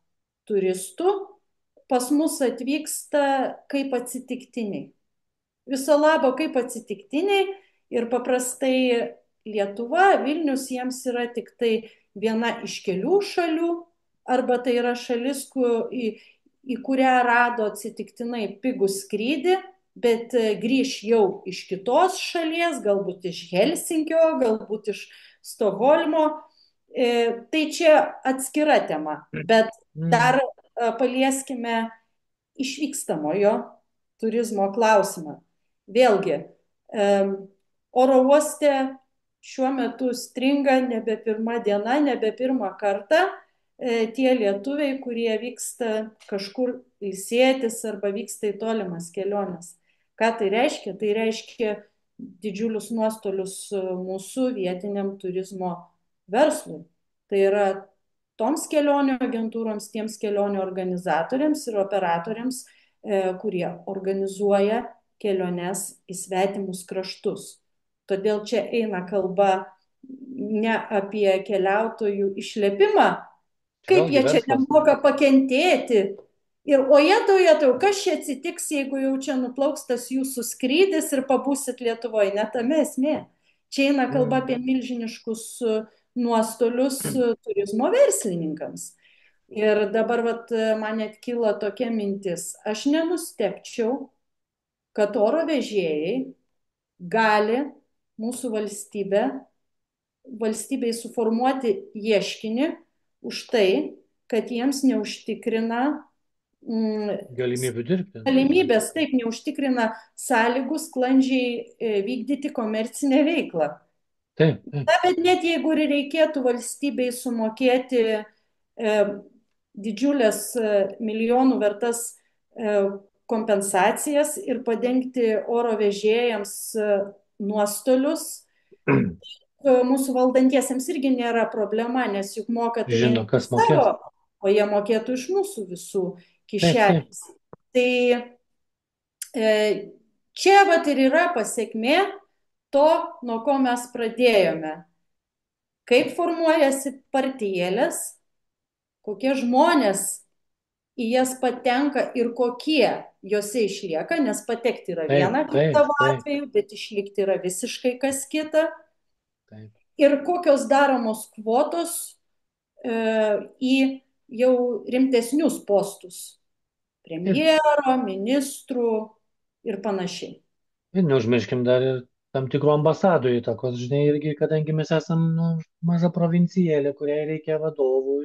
turistų pas mus atvyksta kaip atsitiktiniai. Viso labo kaip atsitiktiniai ir paprastai Lietuva, Vilnius jiems yra tik tai viena iš kelių šalių, arba tai yra šalis, į kurią rado atsitiktinai pigų skrydį, bet grįž jau iš kitos šalies, galbūt iš Helsinkio, galbūt iš Stokholmo. Tai čia atskira tema, bet Mm. dar palieskime išvykstamojo turizmo klausimą. Vėlgi, oro uoste šiuo metu stringa nebe pirma diena, nebe pirmą kartą tie lietuviai, kurie vyksta kažkur ilsėtis arba vyksta į tolimas keliones. Ką tai reiškia? Tai reiškia didžiulius nuostolius mūsų vietiniam turizmo verslui. Tai yra toms kelionių agentūroms, tiems kelionių organizatoriams ir operatoriams, kurie organizuoja keliones į svetimus kraštus. Todėl čia eina kalba ne apie keliautojų išlepimą, Čia kaip vėlgi jie čia verslas. nemoka pakentėti. Ir ojetau, kas čia atsitiks, jeigu jau čia nuplauks tas jūsų skrydis ir pabūsit Lietuvoje. Ne tame esmė. Čia eina kalba Mm. apie milžiniškus nuostolius turizmo verslininkams. Ir dabar man net kyla tokia mintis. Aš nenustepčiau, kad oro vežėjai gali mūsų valstybei suformuoti ieškinį už tai, kad jiems neužtikrina Galimybių dirbti. galimybės, taip, neužtikrina sąlygų sklandžiai vykdyti komercinę veiklą. Taip, taip. Na, bet net jeigu ir reikėtų valstybei sumokėti didžiulės milijonų vertas kompensacijas ir padengti oro vežėjams nuostolius, mūsų valdantiesiems irgi nėra problema, nes juk moka tai jie Žino, ne kas iš savo, mokės. o jie mokėtų iš mūsų visų Taip, taip. kišenės. Tai čia ir yra pasiekmė to, nuo ko mes pradėjome. Kaip formuojasi partijėlės, kokie žmonės į jas patenka ir kokie jose išlieka, nes patekti yra Taip, viena kaip taip, tavo taip, atveju, bet išlikti yra visiškai kas kita. taip. Ir kokios daromos kvotos į jau rimtesnius postus Ir, premjero, ministrų ir panašiai. ir neužmirškim dar ir tam tikrų ambasadų įtakos, žinai, irgi, kadangi mes esam nu, maža provincijėlė, kuriai reikia vadovų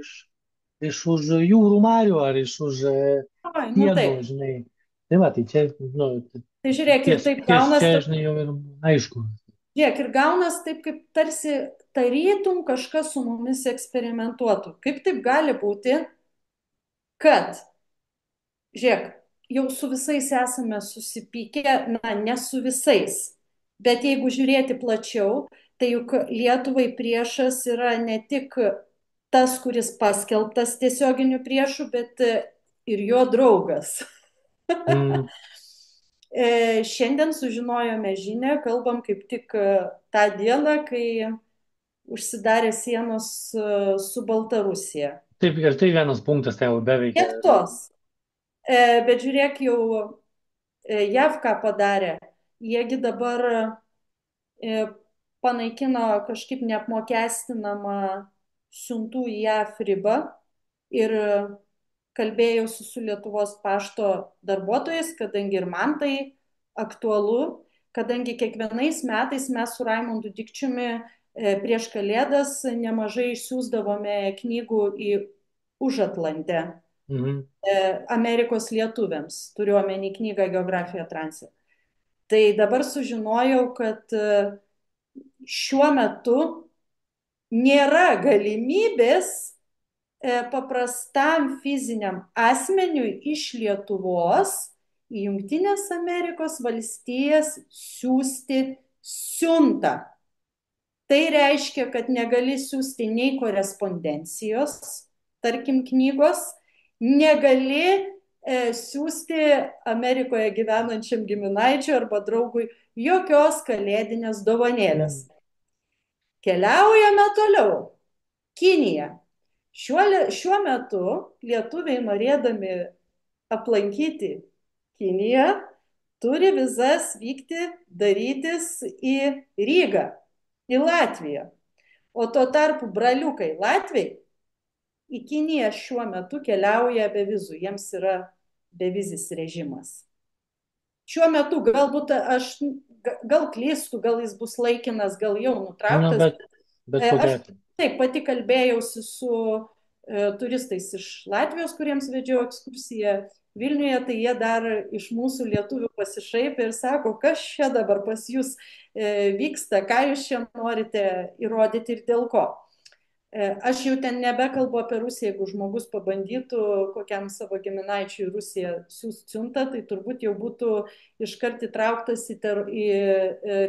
iš už jūrų marių ar iš už Oi, nu sienų, taip. žinai. Tai va, tai čia, nu, Tai žiūrėk, ir taip ties gaunas, čia, žinai, jau ir aišku. žiūrėk, ir gaunas taip, kaip tarsi tarytum kažkas su mumis eksperimentuotų. Kaip taip gali būti, kad, žiūrėk, jau su visais esame susipykę, na, ne su visais, bet jeigu žiūrėti plačiau, tai juk Lietuvai priešas yra ne tik tas, kuris paskelbtas tiesioginiu priešu, bet ir jo draugas. Mm, Šiandien sužinojome žinią, kalbam kaip tik tą dieną, kai užsidarė sienos su Baltarusija. taip, ir tai vienas punktas, tai jau beveikia. Tiek tos. Bet žiūrėk, jau JAV ką padarė. Jiegi dabar panaikino kažkaip neapmokestinamą siuntų į JAV ribą ir kalbėjausi su Lietuvos pašto darbuotojais, kadangi ir man tai aktualu, kadangi kiekvienais metais mes su Raimondu Dikčiumi prieš Kalėdas nemažai išsiųsdavome knygų į Užatlantę Mhm. Amerikos lietuviams, turiuomenį knygą Geografija Transe. Tai dabar sužinojau, kad šiuo metu nėra galimybės paprastam fiziniam asmeniui iš Lietuvos į Jungtinės Amerikos valstijas siūsti siuntą. Tai reiškia, kad negali siūsti nei korespondencijos, tarkim, knygos, negali siūsti Amerikoje gyvenančiam giminaičiui arba draugui jokios kalėdinės dovanėlės. Mm. Keliaujame toliau. Kinija. Šiuo metu lietuviai norėdami aplankyti Kiniją turi vizas vykti darytis į Rygą, į Latviją. O tuo tarpu braliukai Latviai į Kiniją šiuo metu keliauja be vizų, jiems yra bevizis režimas. Šiuo metu galbūt aš gal klystu, gal jis bus laikinas, gal jau Nu, nutrauktas. bet kokia Aš atveju. taip pati kalbėjausi su turistais iš Latvijos, kuriems vedžiau ekskursiją Vilniuje, tai jie dar iš mūsų lietuvių pasišaipė ir sako, kas čia dabar pas jūs vyksta, ką jūs čia norite įrodyti ir dėl ko. Aš jau ten nebekalbu apie Rusiją, jeigu žmogus pabandytų kokiam savo giminaičiui Rusiją siūsti siuntą, tai turbūt jau būtų iškart įtrauktas į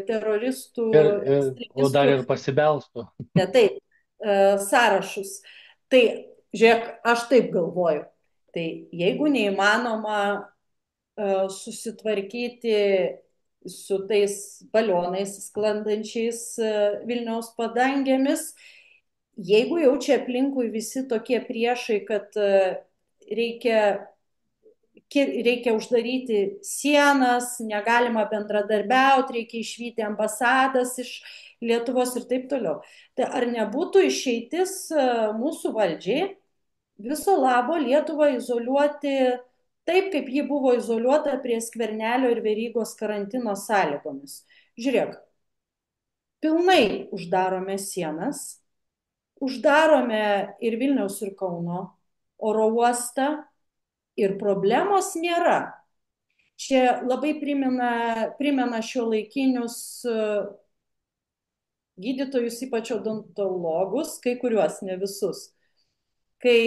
teroristų, O dar ekstremistų, ir pasibelstų. ne taip, sąrašus. Tai, žiūrėk, aš taip galvoju. Tai jeigu neįmanoma susitvarkyti su tais balionais sklandančiais Vilniaus padangėmis, jeigu jau čia aplinkui visi tokie priešai, kad reikia uždaryti sienas, negalima bendradarbiauti, reikia išvyti ambasadas iš Lietuvos ir taip toliau. Tai ar nebūtų išeitis mūsų valdžiai viso labo Lietuvą izoliuoti taip, kaip ji buvo izoliuota prie Skvernelio ir Verygos karantino sąlygomis? Žiūrėk, pilnai uždarome sienas, uždarome ir Vilniaus ir Kauno oro uostą ir problemos nėra. Čia labai primena šiuolaikinius gydytojus, ypač odontologus, kai kuriuos, ne visus. Kai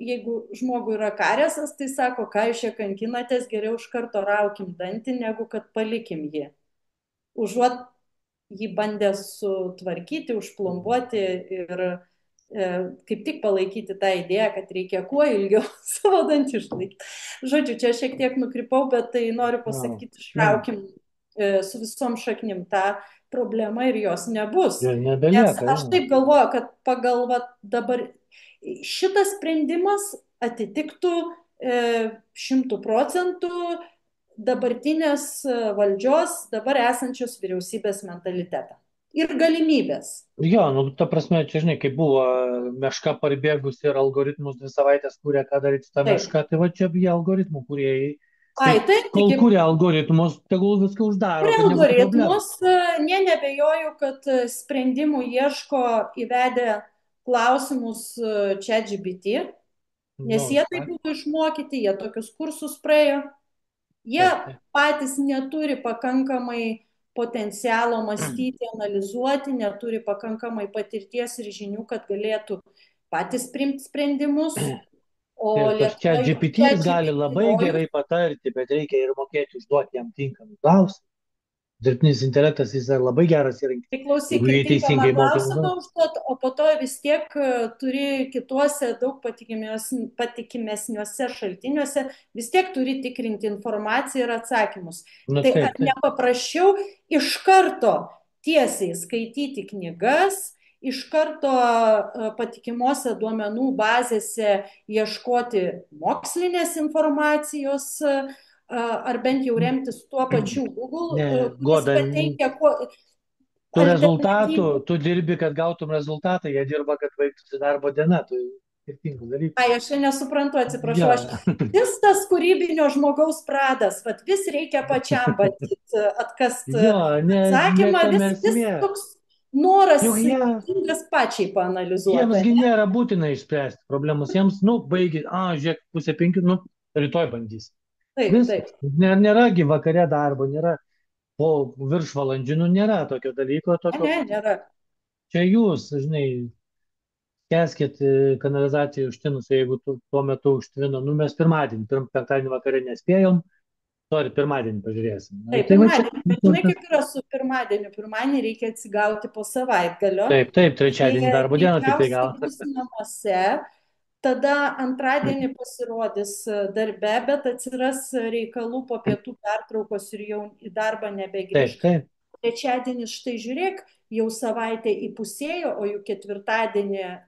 jeigu žmogui yra kariesas, tai sako, ką jūs čia kankinatės, geriau iš karto raukim dantį, negu kad palikim jį. Užuot jį bandė sutvarkyti, užplombuoti ir kaip tik palaikyti tą idėją, kad reikia kuo ilgiau savo dantį išlaikyti. Žodžiu, čia šiek tiek nukrypau, bet tai noriu pasakyti, išraukim su visom šaknim tą problemą ir jos nebus. Ir Nes nebelieka. aš taip galvoju, kad pagal dabar šitas sprendimas atitiktų 100% dabartinės valdžios, dabar esančios vyriausybės mentalitetą ir galimybės. Jo, nu, ta prasme, čia žinai, kai buvo meška parbėgus ir algoritmus 2 savaitės kūrė, ką daryti tą mešką, tai va čia jie algoritmų kūrėjai. Tai kol kūrė algoritmus, tegul viską uždaro. Algoritmus, nebejoju, kad sprendimų ieško įvedę klausimus ChatGPT, nes jie taip buvo išmokyti, jie tokius kursus praėjo. Jie patys neturi pakankamai potencialo mąstyti, analizuoti, neturi pakankamai patirties ir žinių, kad galėtų patys priimti sprendimus. O čia GPT gali labai gerai patarti, bet reikia ir mokėti užduoti jam tinkamų klausimų. Dirbtinis intelektas jis yra labai geras įrankis. Tai klausykit, tinkamą klausimą užduoti, o po to vis tiek turi kituose daug patikimesniuose šaltiniuose, vis tiek turi tikrinti informaciją ir atsakymus. Tai ar nepaprasčiau iš karto tiesiai skaityti knygas, iš karto patikimuose duomenų bazėse ieškoti mokslinės informacijos, ar bent jau remtis tuo pačiu Google, kuris pateikia tų rezultatų, tu dirbi, kad gautum rezultatą, jie dirba, kad baigtųsi darbo diena, tu skirtingų dalykų. Ai, aš nesuprantu, atsiprašau, vis tas kūrybinio žmogaus pradas, vat vis reikia pačiam bandyti atkasti atsakymą, vis toks noras skirtingas pačiai paanalizuoti. Jiemsgi nėra būtina išspręsti problemus, jiems, baigi, žiūrėk, 4:30, rytoj bandys. Taip. Nėragi vakare darbo, nėra po viršvalandžių, nėra tokio dalyko. Nėra. Čia jūs, žinai, skęskit kanalizaciją užtinusi, jeigu tuo metu užtvino. Mes pirmadienį, penktadienį vakare nespėjom, pirmadienį pažiūrėsim. Taip, pirmadienį, bet žinai, kaip yra su pirmadieniu. Pirmadienį reikia atsigauti po savaitgalio. Taip, trečiadienį darbo dieną tik tai gal. Bus namuose. Tada antradienį pasirodys darbe, bet atsiras reikalų po pietų pertraukos ir jau į darbą nebegrįš. Trečiadienį, štai žiūrėk, jau savaitė įpusėjo, o jau ketvirtadienį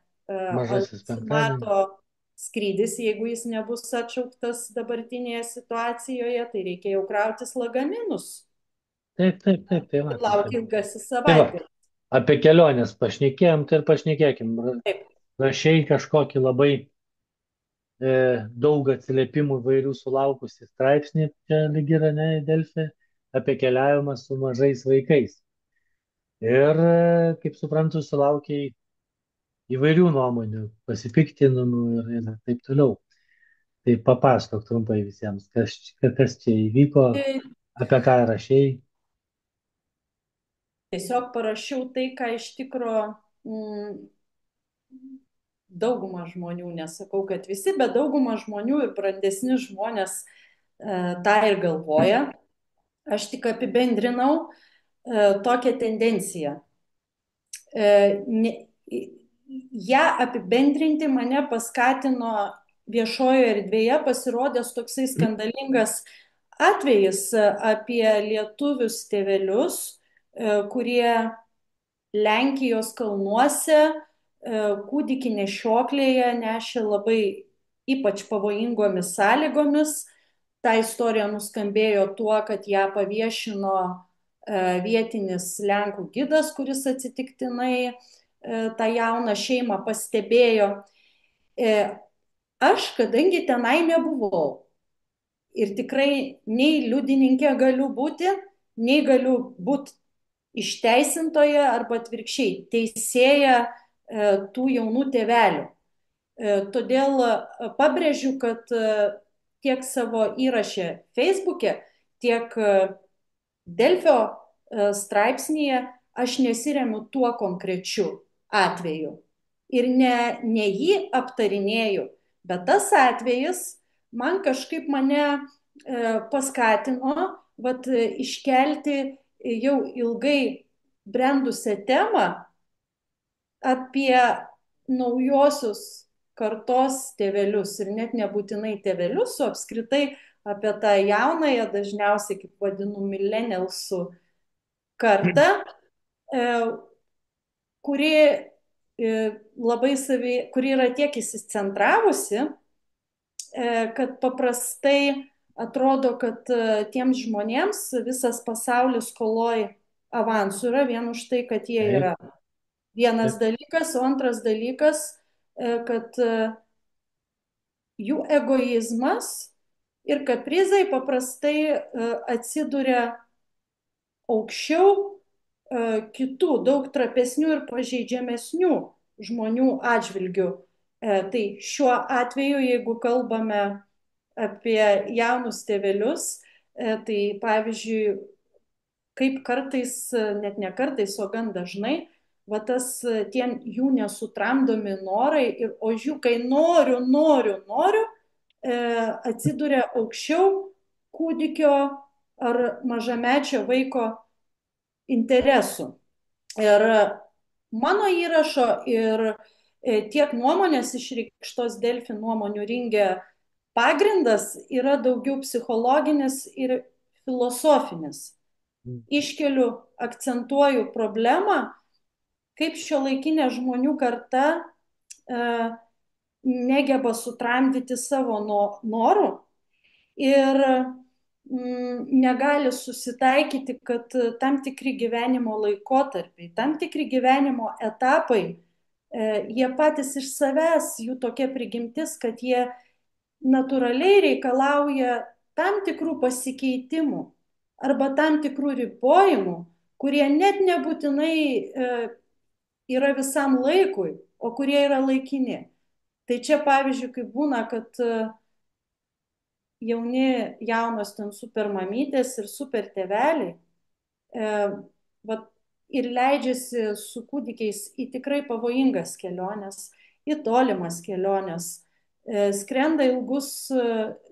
mato skrydis, jeigu jis nebus atšauktas dabartinėje situacijoje, tai reikia jau krautis lagaminus. Taip. Laukia ilgasis savaitė. Apie kelionės pašnekėjom, tai ir pašnekėkim. Rašiai kažkokį labai daug atsiliepimų vairių sulaukusi straipsnį, čia lyg yra, ne, Delfi, apie keliavimą su mažais vaikais. Ir, kaip suprantu, sulaukė įvairių nuomonių, pasipiktinimų ir taip toliau. Tai papasakok trumpai visiems, kas čia įvyko, apie ką rašėjai. Tiesiog parašiau tai, ką iš tikro dauguma žmonių, nesakau, kad visi, bet dauguma žmonių ir brandesni žmonės tą ir galvoja. Aš tik apibendrinau tokią tendenciją. Ja apibendrinti mane paskatino viešojo erdvėje pasirodęs toksai skandalingas atvejis apie lietuvius tėvelius, kurie Lenkijos kalnuose kūdikį nešioklėje nešė labai ypač pavojingomis sąlygomis. Ta istorija nuskambėjo tuo, kad ją paviešino vietinis Lenkų gidas, kuris atsitiktinai tą jauną šeimą pastebėjo. Aš, kadangi tenai nebuvau ir tikrai nei liudininkė galiu būti, nei galiu būti išteisintoje arba atvirkščiai teisėja tų jaunų tėvelių. Todėl pabrėžiu, kad tiek savo įrašę Facebook'e, tiek Delfio straipsnėje aš nesiremiu tuo konkrečiu atveju. Ir ne jį aptarinėju, bet tas atvejis man kažkaip mane paskatino iškelti jau ilgai brendusią temą apie naujosios kartos tėvelius ir net nebūtinai tėvelius, o apskritai apie tą jaunąją, dažniausiai, kaip vadinu, millennialsų kartą, kuri yra tiek įsicentravusi, kad paprastai atrodo, kad tiems žmonėms visas pasaulis skoloj avansų yra vien už tai, kad jie yra. Vienas dalykas, o antras dalykas, kad jų egoizmas ir kaprizai paprastai atsiduria aukščiau kitų, daug trapesnių ir pažeidžiamesnių žmonių atžvilgių. Tai šiuo atveju, jeigu kalbame apie jaunus tėvelius, tai pavyzdžiui, kaip kartais, net ne kartais, o gan dažnai, tie jų nesutramdomi norai ir ožiukai noriu, atsiduria aukščiau kūdikio ar mažamečio vaiko interesų. Ir mano įrašo ir tiek nuomonės išreikštos Delfi nuomonių ringe pagrindas yra daugiau psichologinis ir filosofinis. Iškeliu, akcentuoju problemą, kaip šiuolaikinė žmonių karta negeba sutramdyti savo norų ir negali susitaikyti, kad tam tikri gyvenimo laikotarpiai, tam tikri gyvenimo etapai, jie patys iš savęs, jų tokia prigimtis, kad jie natūraliai reikalauja tam tikrų pasikeitimų arba tam tikrų ribojimų, kurie net nebūtinai yra visam laikui, o kurie yra laikini. Tai čia, pavyzdžiui, kaip būna, kad jaunos ten super mamytės ir super tėveliai ir leidžiasi su kūdikiais į tikrai pavojingas keliones, į tolimas keliones, skrenda ilgus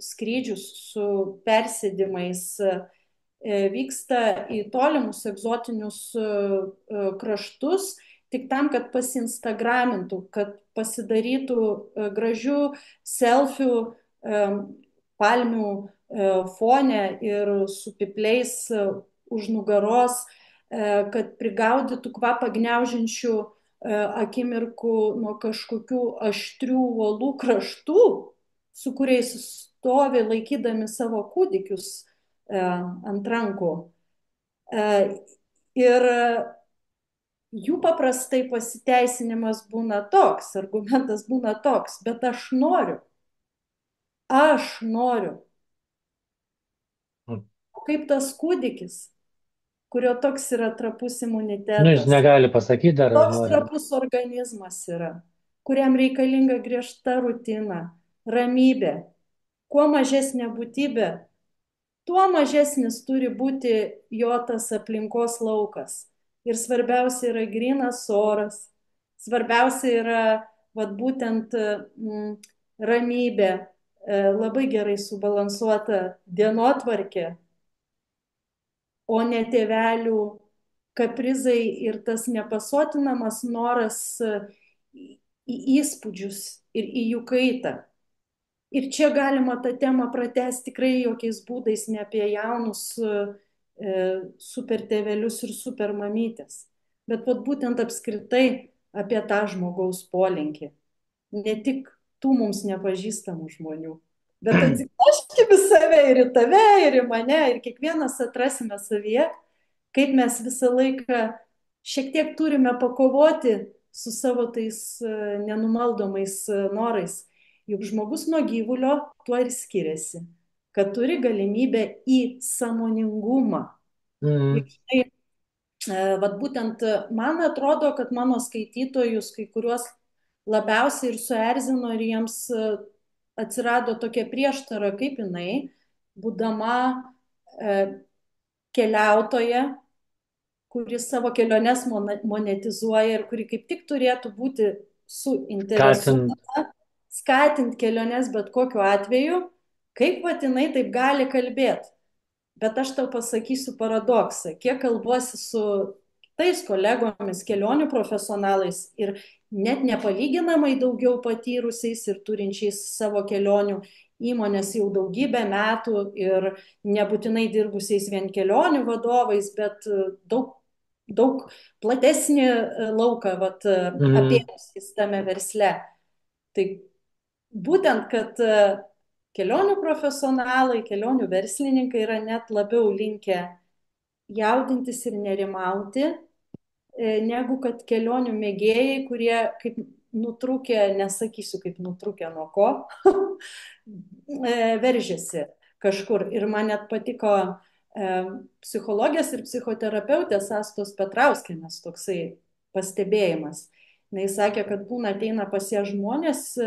skrydžius su persėdimais, vyksta į tolimus egzotinius kraštus, tik tam, kad pasinstagramintų, kad pasidarytų gražių selfių palmių fone ir su pipliais už nugaros, kad prigaudytų kvapą gniaužiančių akimirkų nuo kažkokių aštrių uolų kraštų, su kuriais stovi laikydami savo kūdikius ant rankų. Ir jų paprastai pasiteisinimas būna toks, argumentas būna toks, bet aš noriu. Aš noriu. Mm. O kaip tas kūdikis, kurio toks yra trapus Nu, jis imunitetas, negali pasakyti dar, ar toks nori. trapus organizmas yra, kuriam reikalinga griežta rutina, ramybė. Kuo mažesnė būtybė, tuo mažesnis turi būti jo tas aplinkos laukas. Ir svarbiausia yra grynas oras, svarbiausia yra vat, būtent ramybė, labai gerai subalansuota dienotvarkė, o ne tėvelių kaprizai ir tas nepasotinamas noras į įspūdžius ir į jų kaitą. Ir čia galima tą temą pratesti tikrai jokiais būdais, ne apie jaunus super tėvelius ir super mamytės, bet vat būtent apskritai apie tą žmogaus polinkį. Ne tik tų mums nepažįstamų žmonių, bet atsigręžkime į save ir į tave, ir į mane, ir kiekvienas atrasime savyje, kaip mes visą laiką šiek tiek turime pakovoti su savo tais nenumaldomais norais. Juk žmogus nuo gyvulio tuo ir skiriasi, kad turi galimybę į sąmoningumą. Ir Mm. štai, vat būtent man atrodo, kad mano skaitytojus, kai kuriuos labiausiai ir suerzino ir jiems atsirado tokia prieštara, kaip jinai, būdama keliautoja, kuri savo keliones monetizuoja ir kuri kaip tik turėtų būti Skatint. suinteresuota skatinti keliones bet kokiu atveju, kaip vat jinai taip gali kalbėti. Bet aš tau pasakysiu paradoksą. Kiek kalbuosi su kitais kolegomis, kelionių profesionalais ir net nepalyginamai daugiau patyrusiais ir turinčiais savo kelionių įmonės jau daugybę metų ir nebūtinai dirbusiais vien kelionių vadovais, bet daug platesnį lauką vat, Mm. apėmusiais tame versle. Tai būtent, kad kelionių profesionalai, kelionių verslininkai yra net labiau linkę jaudintis ir nerimauti, negu kad kelionių mėgėjai, kurie kaip nutrūkę, nesakysiu kaip nutrūkę nuo ko, veržiasi kažkur. Ir man net patiko psichologės ir psichoterapeutės Astos Petrauskienės toksai pastebėjimas. Jis sakė, kad būna ateina pas ją žmonės,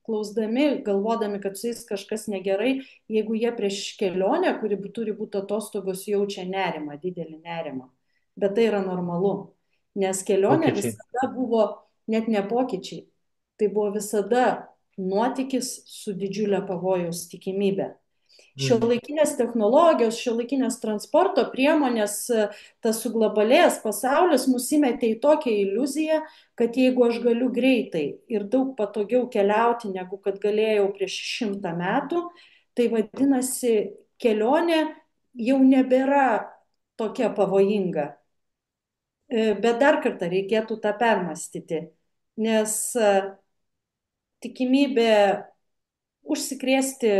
klausdami, galvodami, kad su jais kažkas negerai, jeigu jie prieš kelionę, kuri turi būti atostogos, jaučia nerimą, didelį nerimą. Bet tai yra normalu, nes kelionė Pokyčiai. visada buvo net ne pokyčiai, tai buvo visada nuotykis su didžiulė pavojaus tikimybė. Mm. Šiuolaikinės technologijos, šiuolaikinės transporto priemonės, tas suglobalėjęs pasaulis mus įmetė į tokią iliuziją, kad jeigu aš galiu greitai ir daug patogiau keliauti, negu kad galėjau prieš 100 metų, tai vadinasi, kelionė jau nebėra tokia pavojinga. Bet dar kartą reikėtų tą permastyti, nes tikimybė užsikrėsti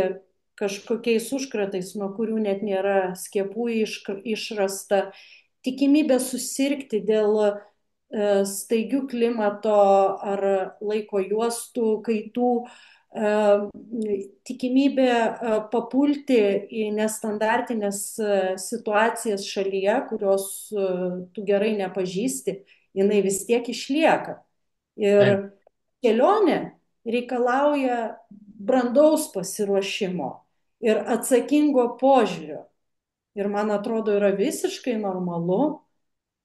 kažkokiais užkratais, nuo kurių net nėra skiepų išrasta, tikimybė susirgti dėl staigių klimato ar laiko juostų kaitų, tikimybė papulti į nestandartinės situacijas šalyje, kurios tu gerai nepažįsti, jinai vis tiek išlieka. Ir Taip. kelionė reikalauja brandaus pasiruošimo ir atsakingo požiūrio. Ir man atrodo, yra visiškai normalu,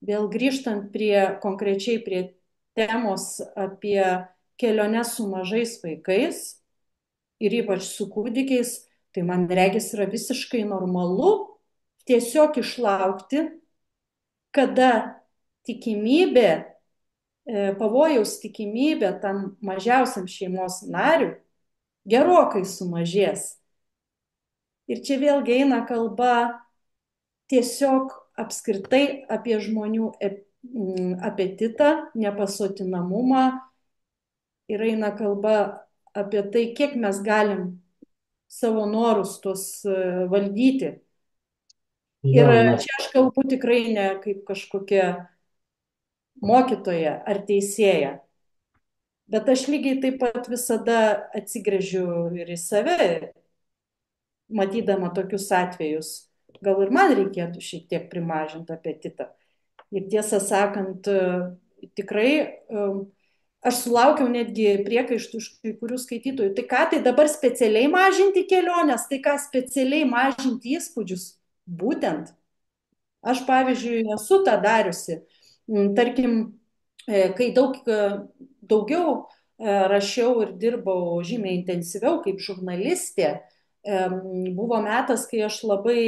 vėl grįžtant konkrečiai prie temos apie keliones su mažais vaikais ir ypač su kūdikiais, tai man regis yra visiškai normalu tiesiog išlaukti, kada tikimybė, pavojaus tikimybė tam mažiausiam šeimos nariui gerokai sumažės. Ir čia vėlgi eina kalba tiesiog apskritai apie žmonių apetitą, nepasotinamumą ir eina kalba apie tai, kiek mes galim savo norus tuos valdyti. Ir Jo, nes čia aš kalbu tikrai ne kaip kažkokia mokytoja ar teisėja. Bet aš lygiai taip pat visada atsigręžiu ir į save, matydama tokius atvejus. Gal ir man reikėtų šiek tiek primažinti apetitą. Ir tiesą sakant, tikrai aš sulaukiau netgi priekaištų iš kai kurių skaitytojų. Tai ką, tai dabar specialiai mažinti keliones, tai ką specialiai mažinti įspūdžius? Būtent. Aš, pavyzdžiui, esu tą dariusi. Tarkim, kai daugiau rašiau ir dirbau žymiai intensyviau kaip žurnalistė, buvo metas, kai aš labai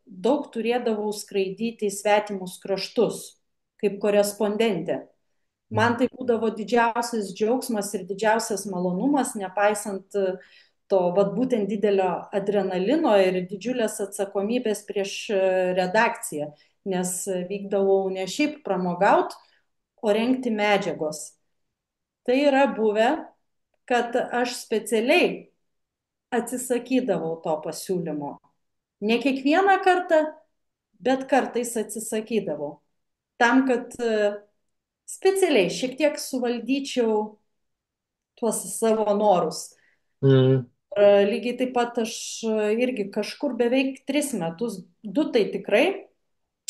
daug turėdavau skraidyti į svetimus kraštus kaip korespondentė. Man tai būdavo didžiausias džiaugsmas ir didžiausias malonumas, nepaisant to vat, būtent didelio adrenalino ir didžiulės atsakomybės prieš redakciją, nes vykdavau ne šiaip pramogaut, o rengti medžiagos. Tai yra buvę, kad aš specialiai atsisakydavau to pasiūlymo. Ne kiekvieną kartą, bet kartais atsisakydavau. Tam, kad specialiai šiek tiek suvaldyčiau tuos savo norus. Mm. Lygiai taip pat aš irgi kažkur beveik 3 metus, 2 tai tikrai,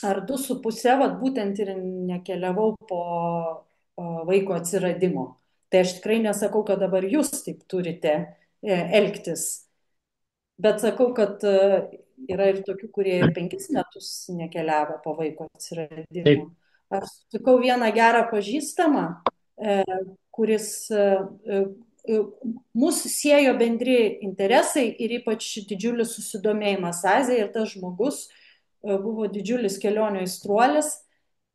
ar 2,5, vat būtent ir nekeliavau po vaiko atsiradimo. Tai aš tikrai nesakau, kad dabar jūs taip turite elgtis. Bet sakau, kad yra ir tokių, kurie ir 5 metus nekeliavo po vaiko atsiradimo. Taip. Aš sutikau vieną gerą pažįstamą, kuris mūsų siejo bendri interesai ir ypač didžiulis susidomėjimas Azija. Ir tas žmogus buvo didžiulis kelionių aistruolis.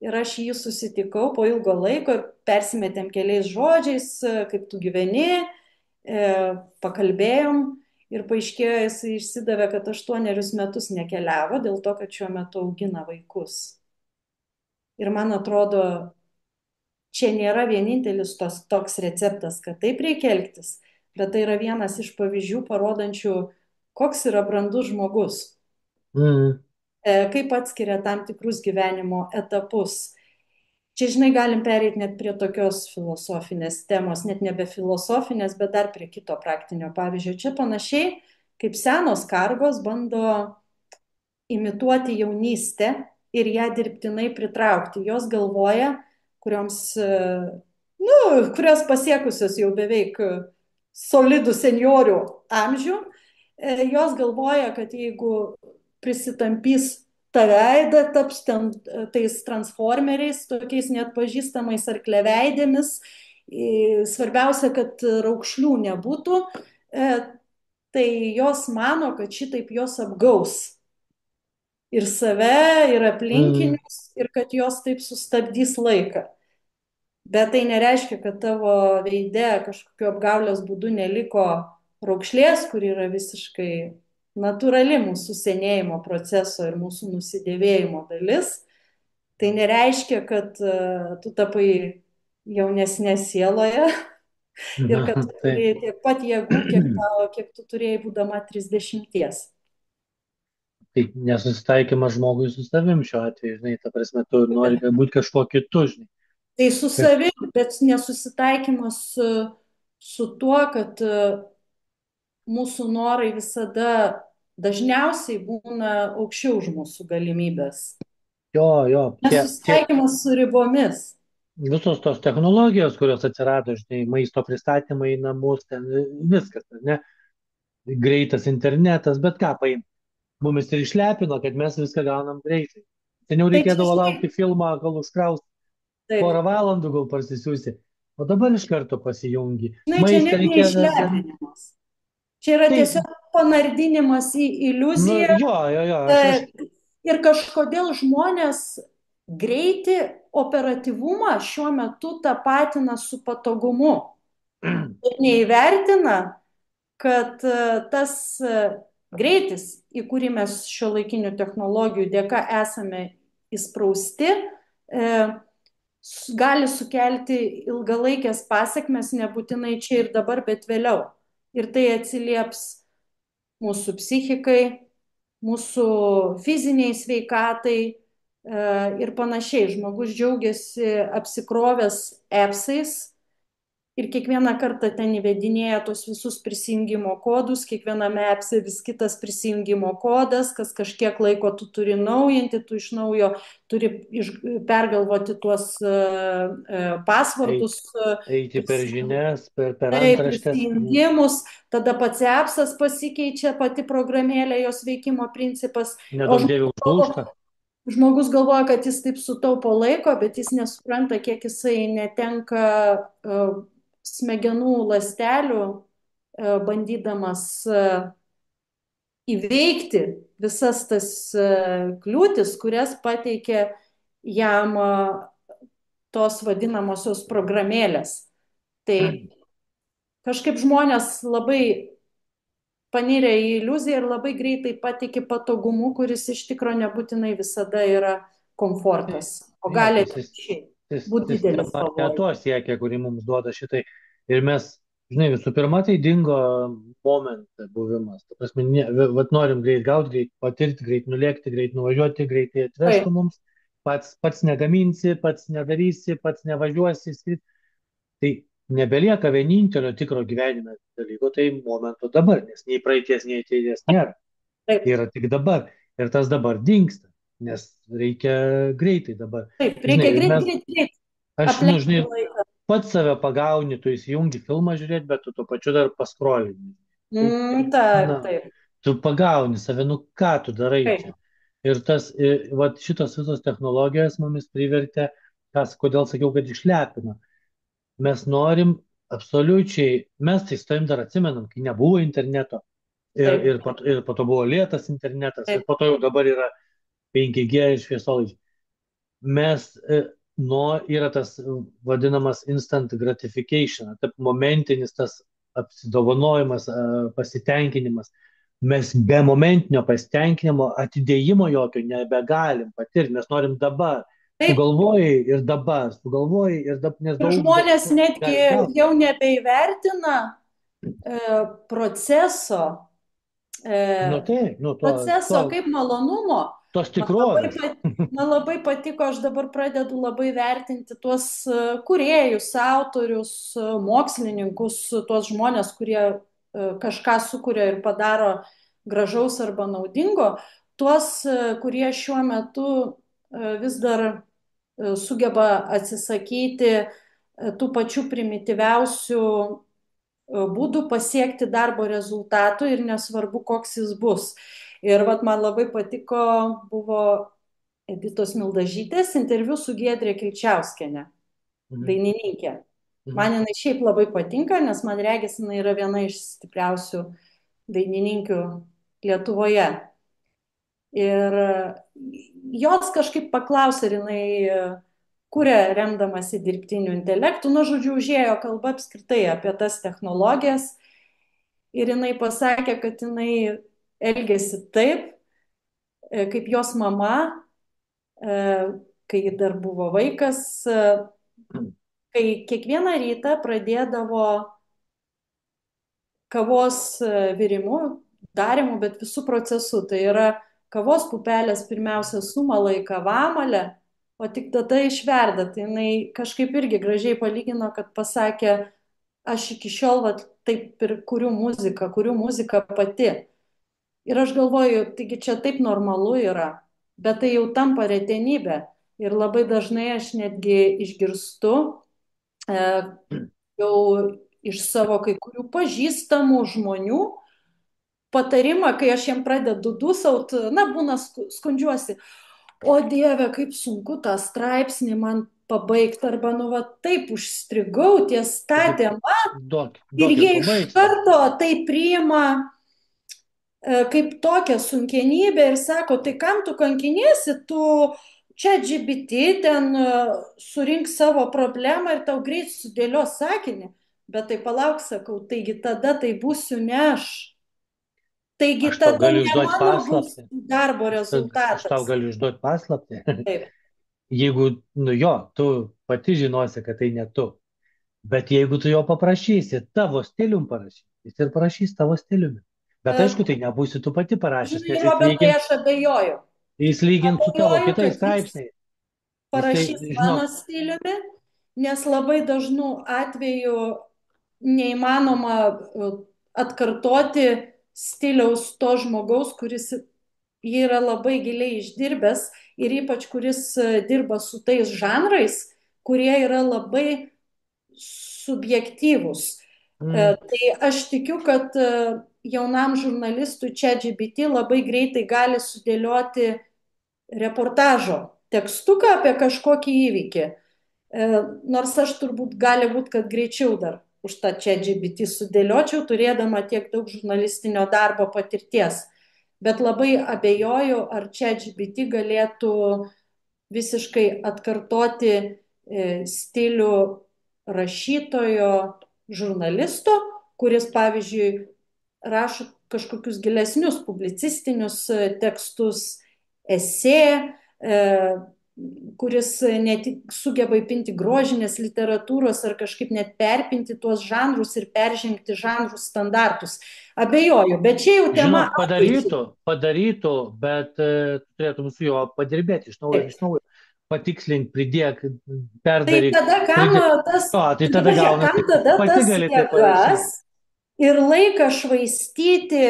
Ir aš jį susitikau po ilgo laiko ir persimetėm keliais žodžiais, kaip tu gyveni, pakalbėjom. Ir paaiškėjo, jisai išsidavė, kad 8 metus nekeliavo dėl to, kad šiuo metu augina vaikus. Ir man atrodo, čia nėra vienintelis toks receptas, kad taip reikia elgtis, bet tai yra vienas iš pavyzdžių parodančių, koks yra brandus žmogus. Mm. Kaip atskiria tam tikrus gyvenimo etapus. Čia, žinai, galim pereiti net prie tokios filosofinės temos, net nebe filosofinės, bet dar prie kito praktinio pavyzdžio. Čia panašiai kaip senos kargos bando imituoti jaunystę ir ją dirbtinai pritraukti. Jos galvoja, kurios pasiekusios jau beveik solidų seniorių amžių, jos galvoja, kad jeigu prisitampys tą veidą, taps ten tais transformeriais, tokiais net pažįstamais arkliaveidėmis. Svarbiausia, kad raukšlių nebūtų. Tai jos mano, kad šitaip jos apgaus ir save, ir aplinkinius, ir kad jos taip sustabdys laiką. Bet tai nereiškia, kad tavo veide kažkokiu apgaulės būdu neliko raukšlės, kuri yra visiškai natūrali mūsų senėjimo proceso ir mūsų nusidėvėjimo dalis. Tai nereiškia, kad tu tapai jaunesnė sieloje ir kad tu turėjai tiek pat jėgų, kiek tu turėjai būdama 30. Tai nesusitaikymas žmogui su savim šiuo atveju, žinai, ta prasme, tu nori būti kažkuo kitu, žinai. Tai su savim, bet nesusitaikymas su tuo, kad mūsų norai visada dažniausiai būna aukščiau už mūsų galimybės. Jo. Nesusitaikymas su ribomis. Visos tos technologijos, kurios atsirado, žinai, maisto pristatymai į namus, ten viskas, ne? Greitas internetas, bet ką paim. Mumis ir išlepino, kad mes viską gaunam greitai. Seniau reikėdavo laukti filmą, gal užkraus, porą valandų gal parsisiųsi, o dabar iš karto pasijungi. Čia net neišlepinimas. Čia yra tiesiog panardinimas į iliuziją. Jo. Ir kažkodėl žmonės greitį, operatyvumą šiuo metu tapatina su patogumu. Ir neįvertina, kad tas greitis, į kurį mes šiuolaikinių technologijų dėka esame įsprausti, gali sukelti ilgalaikės pasekmes, nebūtinai čia ir dabar, bet vėliau. Ir tai atsilieps mūsų psichikai, mūsų fiziniai sveikatai ir panašiai. Žmogus džiaugiasi apsikrovęs appsais ir kiekvieną kartą ten įvedinėja tos visus prisijungimo kodus, kiekviename appse vis kitas prisijungimo kodas, kas kažkiek laiko tu turi naujinti, tu iš naujo turi pergalvoti tuos Eit, pasvardus, eiti per žinias, per taip, antraštės. prisijungimus, tada pats appsas pasikeičia, pati programėlė, jos veikimo principas, o Nedaug dievių užlūšta. žmogus galvoja, kad jis taip sutaupo laiko, bet jis nesupranta, kiek jisai netenka smegenų ląstelių, bandydamas įveikti visas tas kliūtis, kurias pateikė jam tos vadinamosios programėlės. Tai kažkaip žmonės labai panirę į iliuziją ir labai greitai patikė patogumu, kuris iš tikrųjų nebūtinai visada yra komfortas, o Jo, gali tai atvirkščiai būti didelis sistema ne pavojus. to siekia, kurį mums duoda šitai. Ir mes, žinai, visų pirma, tai dingo momentą buvimas. Ta prasme, vat norim greit gauti, greit patirti, greit nulėkti, greit nuvažiuoti, greitai Taip, atvežtų mums. Pats negaminsi, pats nedarysi, pats nevažiuosi. Tai nebelieka vienintelio tikro gyvenime dalyko, tai momento dabar, nes nei praeities, nei ateities nėra. taip, Yra tik dabar. Ir tas dabar dingsta, nes reikia greitai dabar. taip, Žinai, reikia ir greit, mes, greit, greit žinai, aplenkti laiką. pats save pagauni, tu įsijungi filmą žiūrėti, bet tu tuo pačiu dar paskrolini. Taip, Na, taip, tu pagauni save, nu ką tu darai taip, čia. Ir vat šitos visos technologijos mumis privertė, kodėl sakiau, kad išlepino. Mes norim absoliučiai, mes tai su tavim dar atsimenam, kai nebuvo interneto taip, ir po to buvo lėtas internetas ir taip, po to jau dabar yra 5G ir šviesolaidžiai. Mes yra tas vadinamas instant gratification, taip momentinis tas apsidovanojimas, pasitenkinimas. Mes be momentinio pasitenkinimo atidėjimo jokio nebegalim patirti, mes norim dabar. taip. Sugalvojai ir dabar, nes Ir daug žmonės dažniau netgi gali gauti. jau nebeįvertina proceso, Nu e, tai, nu proceso kaip malonumo. tos Man labai, tikrovės. man labai patiko, aš dabar pradedu labai vertinti tuos kūrėjus, autorius, mokslininkus, tuos žmonės, kurie kažką sukuria ir padaro gražaus arba naudingo, tuos, kurie šiuo metu vis dar sugeba atsisakyti tų pačių primityviausių būdų pasiekti darbo rezultatų ir nesvarbu, koks jis bus. Ir vat man labai patiko buvo Editos Mildažytės interviu su Giedrė Kilčiauskienė, Mhm, dainininkė. mhm, Man jinai šiaip labai patinka, nes man regis jinai yra viena iš stipriausių dainininkių Lietuvoje. Ir jos kažkaip paklausė, ar jinai kuria remdamasi dirbtiniu intelektu. Nu, žodžiu, užėjo kalba apskritai apie tas technologijas. Ir jinai pasakė, kad jinai elgėsi taip, kaip jos mama, kai dar buvo vaikas, kai kiekvieną rytą pradėdavo kavos virimu, darimu, bet visų procesų. Tai yra kavos pupelės pirmiausia sumala į kavamalę, o tik tada išverda. Tai jinai kažkaip irgi gražiai palygino, kad pasakė, aš iki šiol vat, taip ir kuriu muziką pati. Ir aš galvoju, taigi čia taip normalu yra, bet tai jau tampa retenybė. Ir labai dažnai aš netgi išgirstu e, jau iš savo kai kurių pažįstamų žmonių patarimą, kai aš jiem pradedu dūsaut, na, būna skundžiuosi. O Dieve, kaip sunku tą straipsnį man pabaigti, arba, nu, va, taip užstrigau ties tą taigi temą ir duok ir jie iš pabaigsiu. karto tai priima kaip tokią sunkienybę ir sako, tai kam tu kankiniesi, tu čia GBT ten surink savo problemą ir tau greit sudėlios sakinį. Bet tai palauk, sakau, taigi tada tai būsiu ne aš. Taigi Aš tau tada galiu ne išduoti mano bus paslaptį. darbo Aš tau rezultatas. galiu išduoti paslaptį. Taip. Jeigu, nu jo, tu pati žinosi, kad tai ne tu. Bet jeigu tu jo paprašysi, tavo stilium parašys, jis ir parašys tavo stiliumi. Bet E, aišku, tai nebūsi tu pati parašys, Žinai, nes Robertai, aš abejoju. jis lygint su tavo Abejoju, kitais kad jis straipsniais. Jis tai, parašys mano žinok, stiliumi, nes labai dažnu atveju neįmanoma atkartoti stiliaus to žmogaus, kuris jį yra labai giliai išdirbęs ir ypač kuris dirba su tais žanrais, kurie yra labai subjektyvūs. Mm. Tai aš tikiu, kad jaunam žurnalistui ChatGPT labai greitai gali sudėlioti reportažo tekstuką apie kažkokį įvykį. Nors aš turbūt gali būti, kad greičiau dar už tą ChatGPT sudėliočiau, turėdama tiek daug žurnalistinio darbo patirties. Bet labai abejoju, ar ChatGPT galėtų visiškai atkartoti stilių rašytojo, žurnalisto, kuris, pavyzdžiui, rašo kažkokius gilesnius publicistinius tekstus, esė, kuris net sugeba įpinti grožinės literatūros ar kažkaip net perpinti tuos žanrus ir peržengti žanrų standartus. Abejoju, bet čia jau tema Žinok, ateičiai. padarytų, bet turėtum su juo padirbėti iš naujo ir iš naujo, patikslink, pridėk, Tai perdaryk, tada kam pridėk. tas, O, tai tada pažiūrėk, kam gaunasi, tada pati tas gali tai jėgas parašyti. ir laiką švaistyti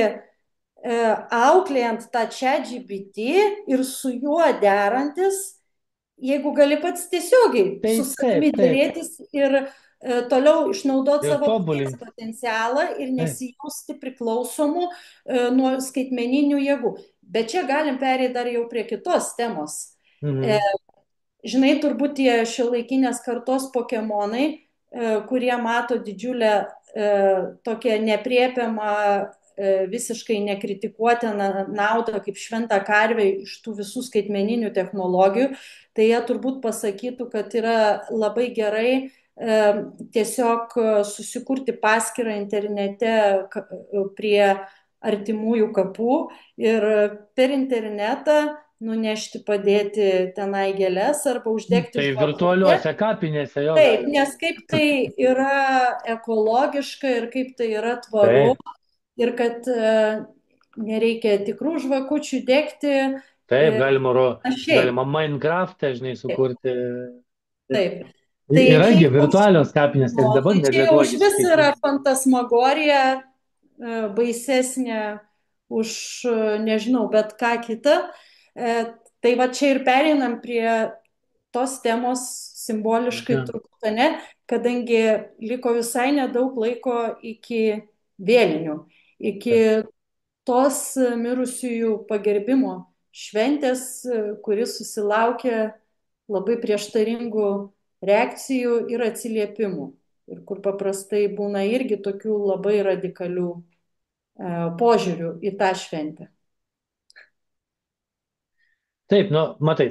auklėjant tą ChatGPT ir su juo derantis, jeigu gali pats tiesiogiai su Taip, savimi taip, taip. dėrėtis ir toliau išnaudoti Ir savo paties tobulink. potencialą ir Taip. nesijausti priklausomų nuo skaitmeninių jėgų. Bet čia galim perėti dar jau prie kitos temos. Mhm. Žinai, turbūt tie šiuolaikinės kartos pokemonai, kurie mato didžiulę tokią nepriepiamą, visiškai nekritikuotiną naudą kaip šventą karvę iš tų visų skaitmeninių technologijų, tai jie turbūt pasakytų, kad yra labai gerai tiesiog susikurti paskyrą internete prie artimųjų kapų ir per internetą nunešti, padėti tenai gėles arba uždegti Tai žvakutę. virtualiuose kapinėse jo Taip, galima. nes kaip tai yra ekologiška ir kaip tai yra tvaru Taip, ir kad nereikia tikrų žvakučių degti taip, ir panašiai. galima Minecraft'e, žinai, sukurti. Taip. Tai čia Yragi jau, virtualios kapinės, tik no, dabar tai net čia jau Lietuvoje iš gi vis yra skaitmeninės. fantasmagorija baisesnė už, nežinau, bet ką kitą. Tai va čia ir pereinam prie tos temos simboliškai Ja. turbūt, ne, kadangi liko visai nedaug laiko iki vėlinių, iki tos mirusiųjų pagerbimo šventės, kuris susilaukė labai prieštaringų reakcijų ir atsiliepimų. Ir kur paprastai būna irgi tokių labai radikalių požiūrių į tą šventę. Taip, nu, matai,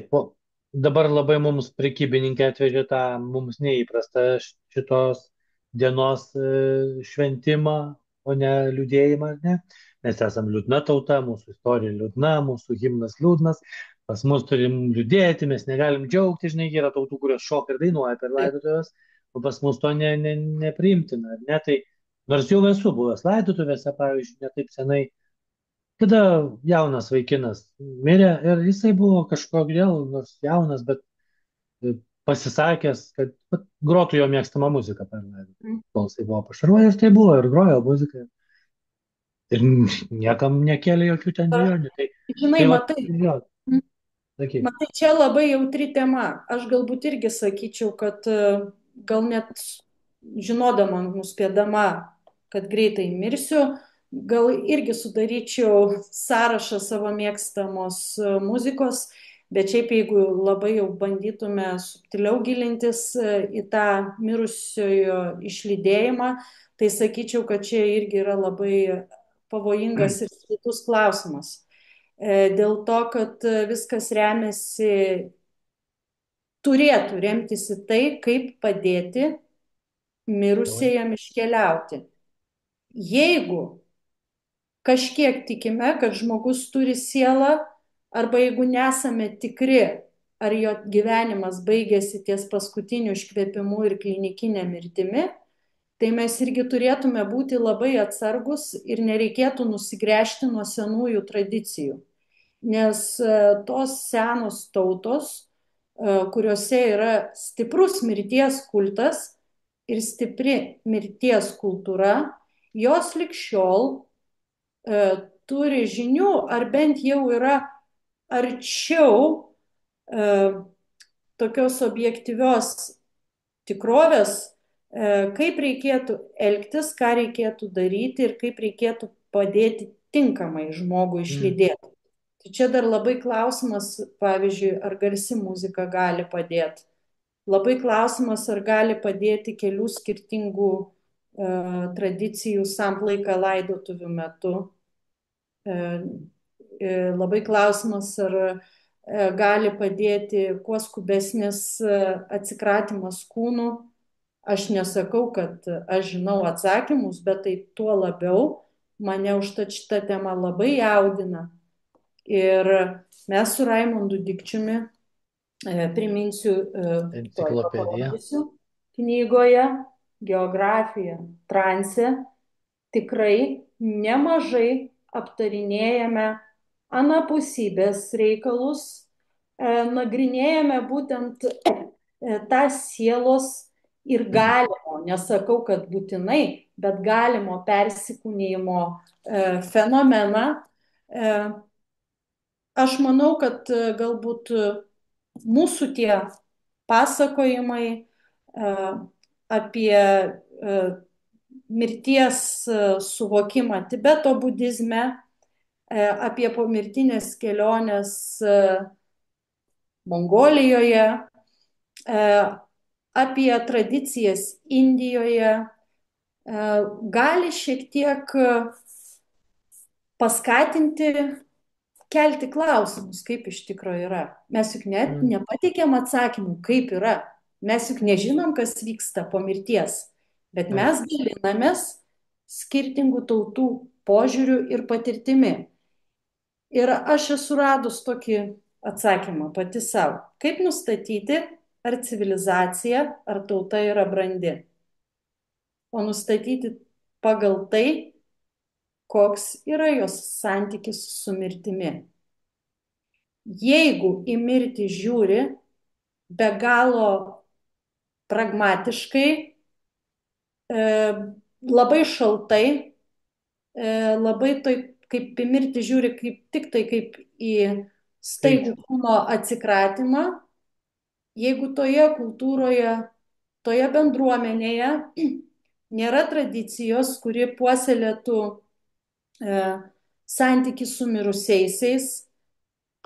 dabar labai mums prekybininkė atvežė tą mums neįprastą šitos dienos šventimą, o ne liūdėjimą, ar ne? Mes esame liūdna tauta, mūsų istorija liūdna, mūsų himnas liūdnas, pas mus turim liūdėti, mes negalim džiaugti, žinai, yra tautų, kurios šoka ir dainuoja per Taip. laidotuvės, o pas mus to nepriimtina, ar ne? Tai nors jau esu buvęs laidotuvėse, pavyzdžiui, ne taip senai, kada jaunas vaikinas mirė ir jisai buvo kažkodėl, nors jaunas, bet pasisakęs, kad grotų jo mėgstamą muziką per laidotuves. Kol jisai buvo pašarvojęs, tai buvo ir grojo muziką. Ir niekam nekėlė jokių ten dviejonių. Žinai, Tai va, matai, jo, sakyk. matai, čia labai jautri tema. Aš galbūt irgi sakyčiau, kad gal net žinodama, nuspėdama, kad greitai mirsiu, gal irgi sudaryčiau sąrašą savo mėgstamos muzikos, bet šiaip jeigu labai jau bandytume subtiliau gilintis į tą mirusiojo išlydėjimą, tai sakyčiau, kad čia irgi yra labai pavojingas ir slidus klausimas. Dėl to, kad viskas remiasi, turėtų remtis į tai, kaip padėti mirusiejam iškeliauti. Jeigu kažkiek tikime, kad žmogus turi sielą, arba jeigu nesame tikri, ar jo gyvenimas baigėsi ties paskutiniu iškvėpimu ir klinikinė mirtimi, tai mes irgi turėtume būti labai atsargus ir nereikėtų nusigręžti nuo senųjų tradicijų. Nes tos senos tautos, kuriuose yra stiprus mirties kultas, ir stipri mirties kultūra, jos likščiol turi žinių, ar bent jau yra arčiau tokios objektyvios tikrovės, kaip reikėtų elgtis, ką reikėtų daryti ir kaip reikėtų padėti tinkamai žmogui Mm. išlydėti. Tai čia dar labai klausimas, pavyzdžiui, ar garsi muzika gali padėti. Labai klausimas, ar gali padėti kelių skirtingų tradicijų samplaika laidotuvių metu. Labai klausimas, ar gali padėti kuo skubesnis atsikratymas kūnų. Aš nesakau, kad aš žinau atsakymus, bet tai tuo labiau mane užtat šitą temą labai jaudina. Ir mes su Raimondu Dikčiumi, priminsiu, tuoj Enciklopedija. parodysiu, knygoje Geografija transe tikrai nemažai aptarinėjame anapusybės reikalus, nagrinėjame būtent tą sielos ir galimo, nesakau, kad būtinai, bet galimo persikūnijimo fenomeną. Aš manau, kad galbūt mūsų tie pasakojimai apie mirties suvokimą Tibeto budizme, apie pomirtinės kelionės Mongolijoje, apie tradicijas Indijoje, gali šiek tiek paskatinti kelti klausimus, kaip iš tikrųjų yra. Mes juk net Mm. nepateikėm atsakymų, kaip yra. Mes juk nežinom, kas vyksta po mirties, bet Taip. mes dalinamės skirtingų tautų požiūrių ir patirtimi. Ir aš esu radus tokį atsakymą pati savo. Kaip nustatyti, ar civilizacija, ar tauta yra brandi? O nustatyti pagal tai, koks yra jos santykis su mirtimi. Jeigu į mirtį žiūri be galo pragmatiškai, labai šaltai, labai taip, kaip į mirtį žiūri kaip tik tai kaip į staigų Skaičius. kūno atsikratymą, jeigu toje kultūroje, toje bendruomenėje nėra tradicijos, kuri puoselėtų santykį su mirusiaisiais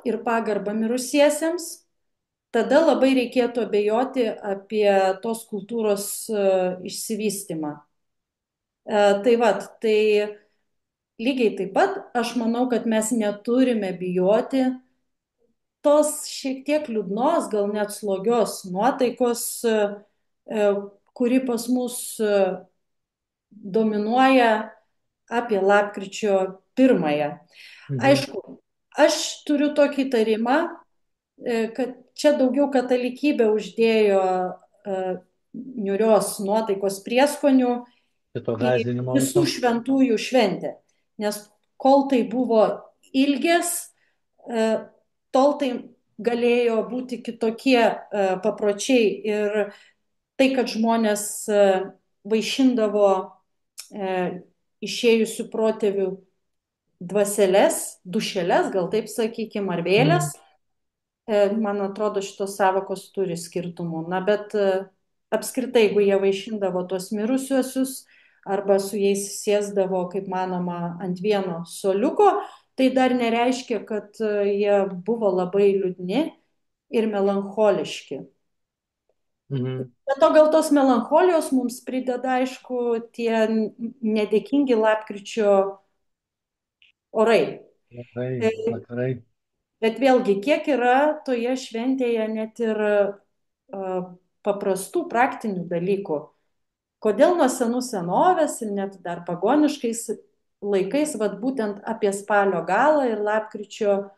ir pagarbą mirusiesiems, tada labai reikėtų abejoti apie tos kultūros išsivystymą. Tai vat, tai lygiai taip pat aš manau, kad mes neturime bijoti tos šiek tiek liūdnos, gal net slogios nuotaikos, kuri pas mus dominuoja apie lapkričio 1. Mhm. Aišku, aš turiu tokį įtarimą, kad čia daugiau katalikybė uždėjo niūrios nuotaikos prieskonių Šito į gazdinimo visų viso. šventųjų šventę. Nes kol tai buvo ilgės, tol tai galėjo būti kitokie papročiai. Ir tai, kad žmonės vaišindavo išėjusių protėvių dvaseles, dušeles, gal taip sakykime, ar vėlės, Mm. man atrodo, šitos savokos turi skirtumų. Na, bet apskritai, jeigu jie vaišindavo tuos mirusiuosius arba su jais sėsdavo, kaip manoma, ant vieno suoliuko, tai dar nereiškia, kad jie buvo labai liūdni ir melancholiški. Mhm. Bet to gal tos melancholijos mums prideda, aišku, tie nedėkingi lapkričio orai. Vakarai, vakarai. Bet vėlgi, kiek yra toje šventėje net ir paprastų praktinių dalykų. Kodėl nuo senų senovės ir net dar pagoniškais laikais, vad būtent apie spalio galą ir lapkričio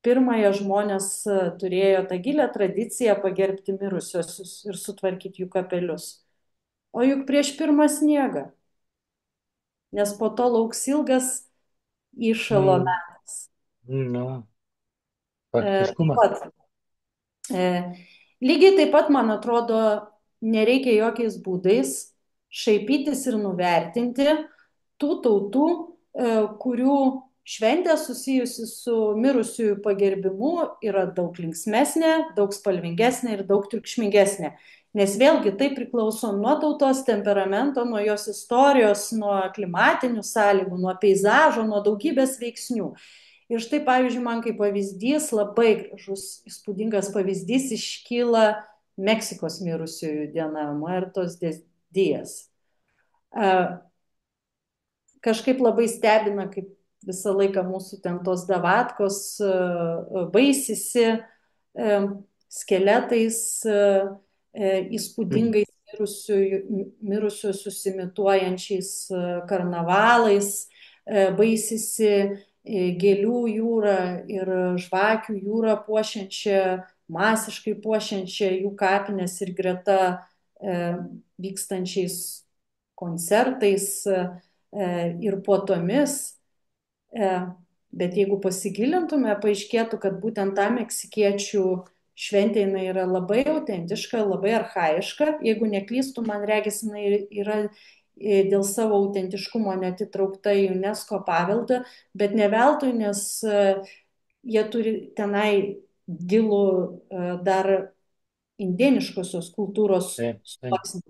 1 žmonės turėjo tą gilę tradiciją pagerbti mirusiosius ir sutvarkyti jų kapelius. O juk prieš pirmą sniegą, nes po to lauks ilgas įšalo Mm. metas. Nu, Taip praktiškumas. pat. Lygiai taip pat, man atrodo, nereikia jokiais būdais šaipytis ir nuvertinti tų tautų, kurių šventė susijusi su mirusiųjų pagerbimu yra daug linksmesnė, daug spalvingesnė ir daug triukšmingesnė. Nes vėlgi tai priklauso nuo tautos temperamento, nuo jos istorijos, nuo klimatinių sąlygų, nuo peizažo, nuo daugybės veiksnių. Ir štai, pavyzdžiui, man kaip pavyzdys, labai gražus, įspūdingas pavyzdys iškyla Meksikos mirusiųjų diena, Muertos de Dias. Kažkaip labai stebina, kaip visą laiką mūsų ten tos davatkos baisisi skeletais, įspūdingais mirusius imituojančiais karnavalais, baisisi gėlių jūrą ir žvakių jūrą puošiančią, masiškai puošiančią jų kapines ir greta vykstančiais koncertais ir puotomis. Bet jeigu pasigilintume, paaiškėtų, kad būtent ta meksikiečių šventė jinai yra labai autentiška, labai archaiška. Jeigu neklystų, man regis, jinai yra dėl savo autentiškumo net įtraukta į UNESCO paveldą, bet ne veltui, nes jie turi tenai gilų dar indieniškosios kultūros sluoksnį,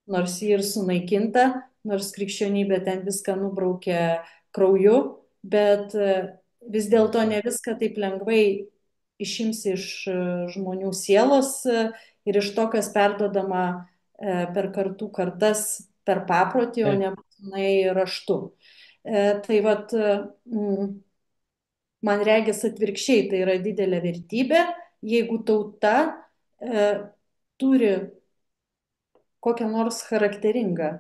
nors ji ir sunaikinta, nors krikščionybė ten viską nubraukė krauju, bet vis dėlto ne viską taip lengvai išims iš žmonių sielos ir iš to, kas perdodama per kartų kartas per paprotį, o nebūtinai raštu. Tai vat, man regis atvirkščiai, tai yra didelė vertybė, jeigu tauta turi kokią nors charakteringą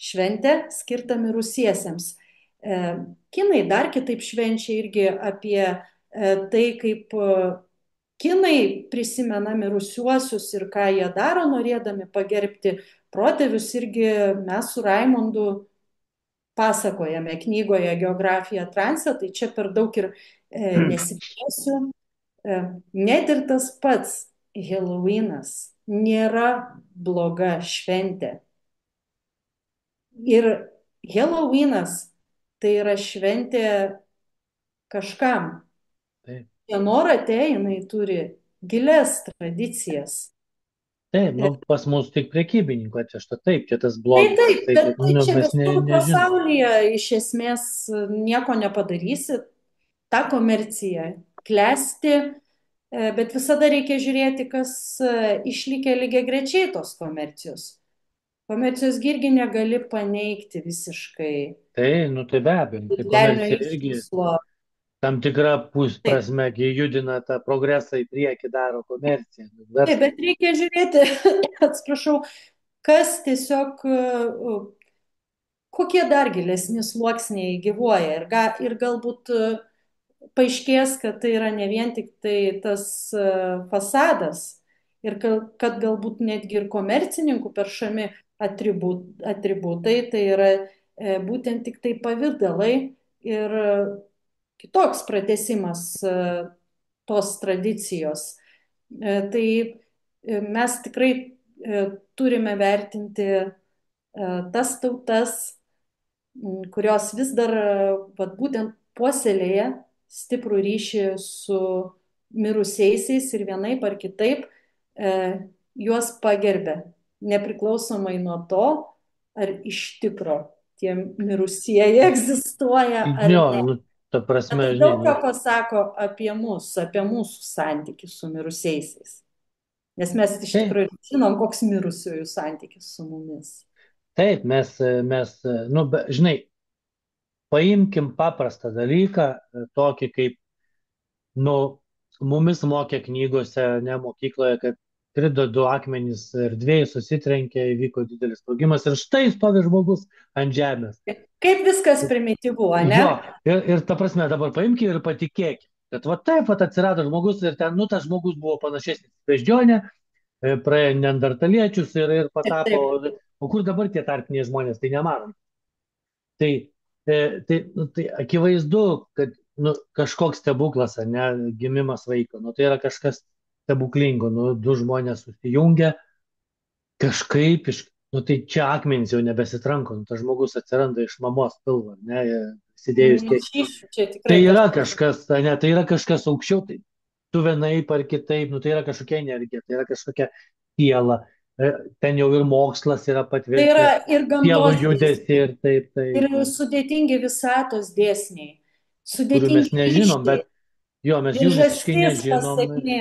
šventę skirtą mirusiesiems. Kinai dar kitaip švenčia irgi apie tai, kaip kinai prisimena mirusiuosius ir ką jie daro, norėdami pagerbti protėvius, irgi mes su Raimondu pasakojame knygoje Geografija transe, tai čia per daug ir nesiplėsiu. Net ir tas pats Halloweenas nėra bloga šventė. Ir Halloweenas tai yra šventė kažkam. Dianorate jinai turi gilias tradicijas. Taip, nu, pas mus tik prekybininkų atvežta, taip, čia tas blogas. Taip, bet tai čia visur pasaulyje iš esmės nieko nepadarysi. Ta komercija klesti, bet visada reikia žiūrėti, kas išlikę lygiai grečiai tos komercijos. Komercijos irgi negali paneigti visiškai. Tai, nu tai be abejo, tai komercija irgi tam tikrą prasme judina tą progresą į priekį, daro komerciją. Taip, bet reikia žiūrėti, atsiprašau, kas tiesiog, kokie dar gilesni sluoksniai gyvuoja ir galbūt paaiškės, kad tai yra ne vien tik tai tas fasadas ir kad galbūt netgi ir komercininkų peršami atributai, tai yra būtent tik tai pavidalai ir kitoks pratęsimas tos tradicijos. Tai mes tikrai turime vertinti tas tautas, kurios vis dar būtent puoselėja stiprų ryšį su mirusiaisiais ir vienaip ar kitaip juos pagerbė, nepriklausomai nuo to, ar iš tikro tie mirusieji egzistuoja ar ne. Nu, ta prasme, tai daug ką pasako apie mus, apie mūsų santykį su mirusiaisiais. Nes mes iš tikrųjų žinom, koks mirusiųjų santykis su mumis. Taip, mes nu, žinai, paimkim paprastą dalyką, tokį kaip, nu, mumis mokė knygose, ne mokykloje, kad krito du akmenys erdvėje, susitrenkė, įvyko didelis sprogimas ir štai stovi žmogus ant žemės. Kaip viskas primityvu, ne? Jo, ir ta prasme dabar paimkime ir patikėkime, kad va taip va atsirado žmogus ir ten, nu, tas žmogus buvo panašesnis į beždžionę, praėjo neandertaliečius ir patapo, o kur dabar tie tarpiniai žmonės, tai nematom. Tai akivaizdu, kad nu, kažkoks stebuklas, ne, gimimas vaiko, nu, tai yra kažkas stebuklingo, nu, du žmonės susijungia, kažkaip nu tai čia akmenys jau nebesitranko, nu, tas žmogus atsiranda iš mamos pilvo, ne, įsidėjus Ne tiek. iš iššių, čia Tai tikrai yra kažkas. kažkas, ne, tai yra kažkas aukščiau, tai tu vienaip ar kitaip, nu tai yra kažkokia energija, tai yra kažkokia siela. E, ten jau ir mokslas yra Tai yra patvirtinęs ir sielų gamtos judesi dėsniai, ir taip, ir taip, sudėtingi visatos dėsniai, kurių mes sudėtingi nežinom, ryšiai, bet jo, mes jų visiškai priežastis, nežinom pasekmė.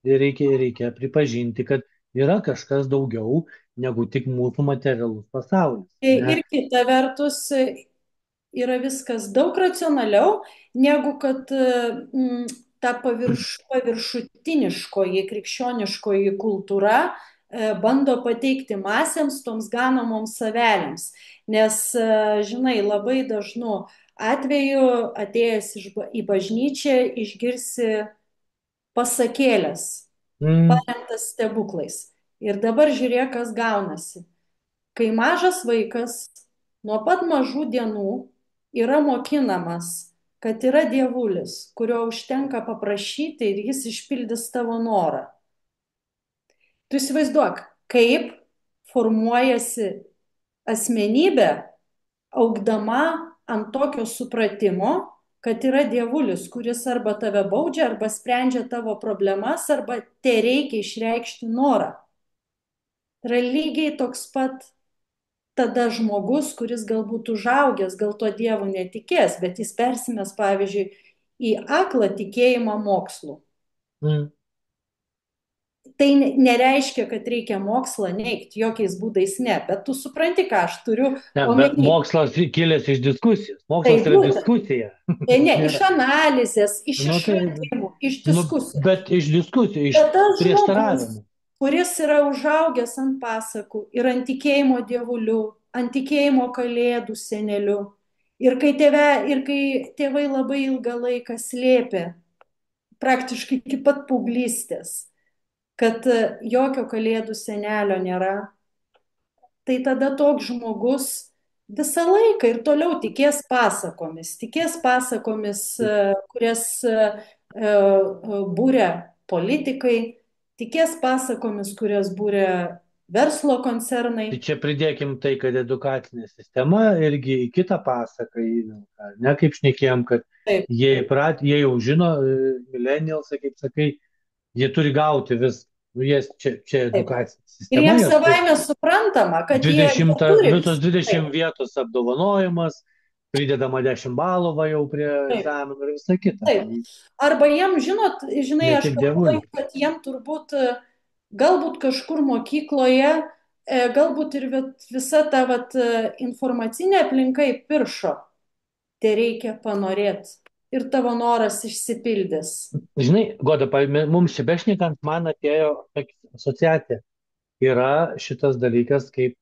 ir reikia pripažinti, kad yra kažkas daugiau negu tik mūsų materialus pasaulis. Ne? Ir kita vertus yra viskas daug racionaliau, negu kad ta paviršutiniškoji krikščioniškoji kultūra bando pateikti masėms, toms ganomoms savelėms. Nes, žinai, labai dažnu atveju atėjęs į bažnyčią išgirsi pasakėlės, Mm, paremtas stebuklais. Ir dabar žiūrėk, kas gaunasi. Kai mažas vaikas nuo pat mažų dienų yra mokinamas, kad yra dievulis, kurio užtenka paprašyti ir jis išpildys tavo norą. Tu įsivaizduok, kaip formuojasi asmenybė, augdama ant tokio supratimo, kad yra dievulis, kuris arba tave baudžia, arba sprendžia tavo problemas, arba te reikia išreikšti norą. Tai yra lygiai toks pat tada žmogus, kuris galbūt užaugęs, gal to Dievu netikės, bet jis persimės, pavyzdžiui, į aklą tikėjimą mokslu. mm. Tai nereiškia, kad reikia mokslą neigti, jokiais būdais ne, bet tu supranti, ką aš turiu Ne, bet omeny. mokslas kilęs iš diskusijos. Tai Mokslas yra būtent, diskusija. ne, iš Nėra. analizės, iš Nu, tai, išradimų, iš nu, diskusijos. bet iš diskusijų, iš Bet tas žmogus, prieštaravimų. kuris yra užaugęs ant pasakų ir ant tikėjimo dievuliu, ant tikėjimo kalėdų seneliu, ir kai tėvai labai ilgą laiką slėpė, praktiškai iki pat paauglystės, kad jokio kalėdų senelio nėra, tai tada toks žmogus visą laiką ir toliau tikės pasakomis, kurias būrė politikai, tikės pasakomis, kurias būrė verslo koncernai. Tai čia pridėkim tai, kad edukacinė sistema irgi į kitą pasaką įvelka. Ne kaip šnekėjom, kad Taip, jie jau žino, millennialsai, kaip sakai, jie turi gauti vis, nu, čia taip. edukacinė Ir sistema, jiems jos turi savaime suprantama, kad jie 20, turi visos viską. 20 Taip, vietos apdovanojimas, pridedama 10 balų va jau prie taip. egzaminų ir visa kita. Taip. Tai Arba jiem, žinai, ne aš tik galvoju, dievulis. kad jiem turbūt, galbūt kažkur mokykloje, galbūt ir visa ta vat, informacinė aplinka įpiršo. Tai reikia panorėti. Ir tavo noras išsipildys. Žinai, Goda, mums čia bešnekant, man atėjo tokia asociacija. Yra šitas dalykas kaip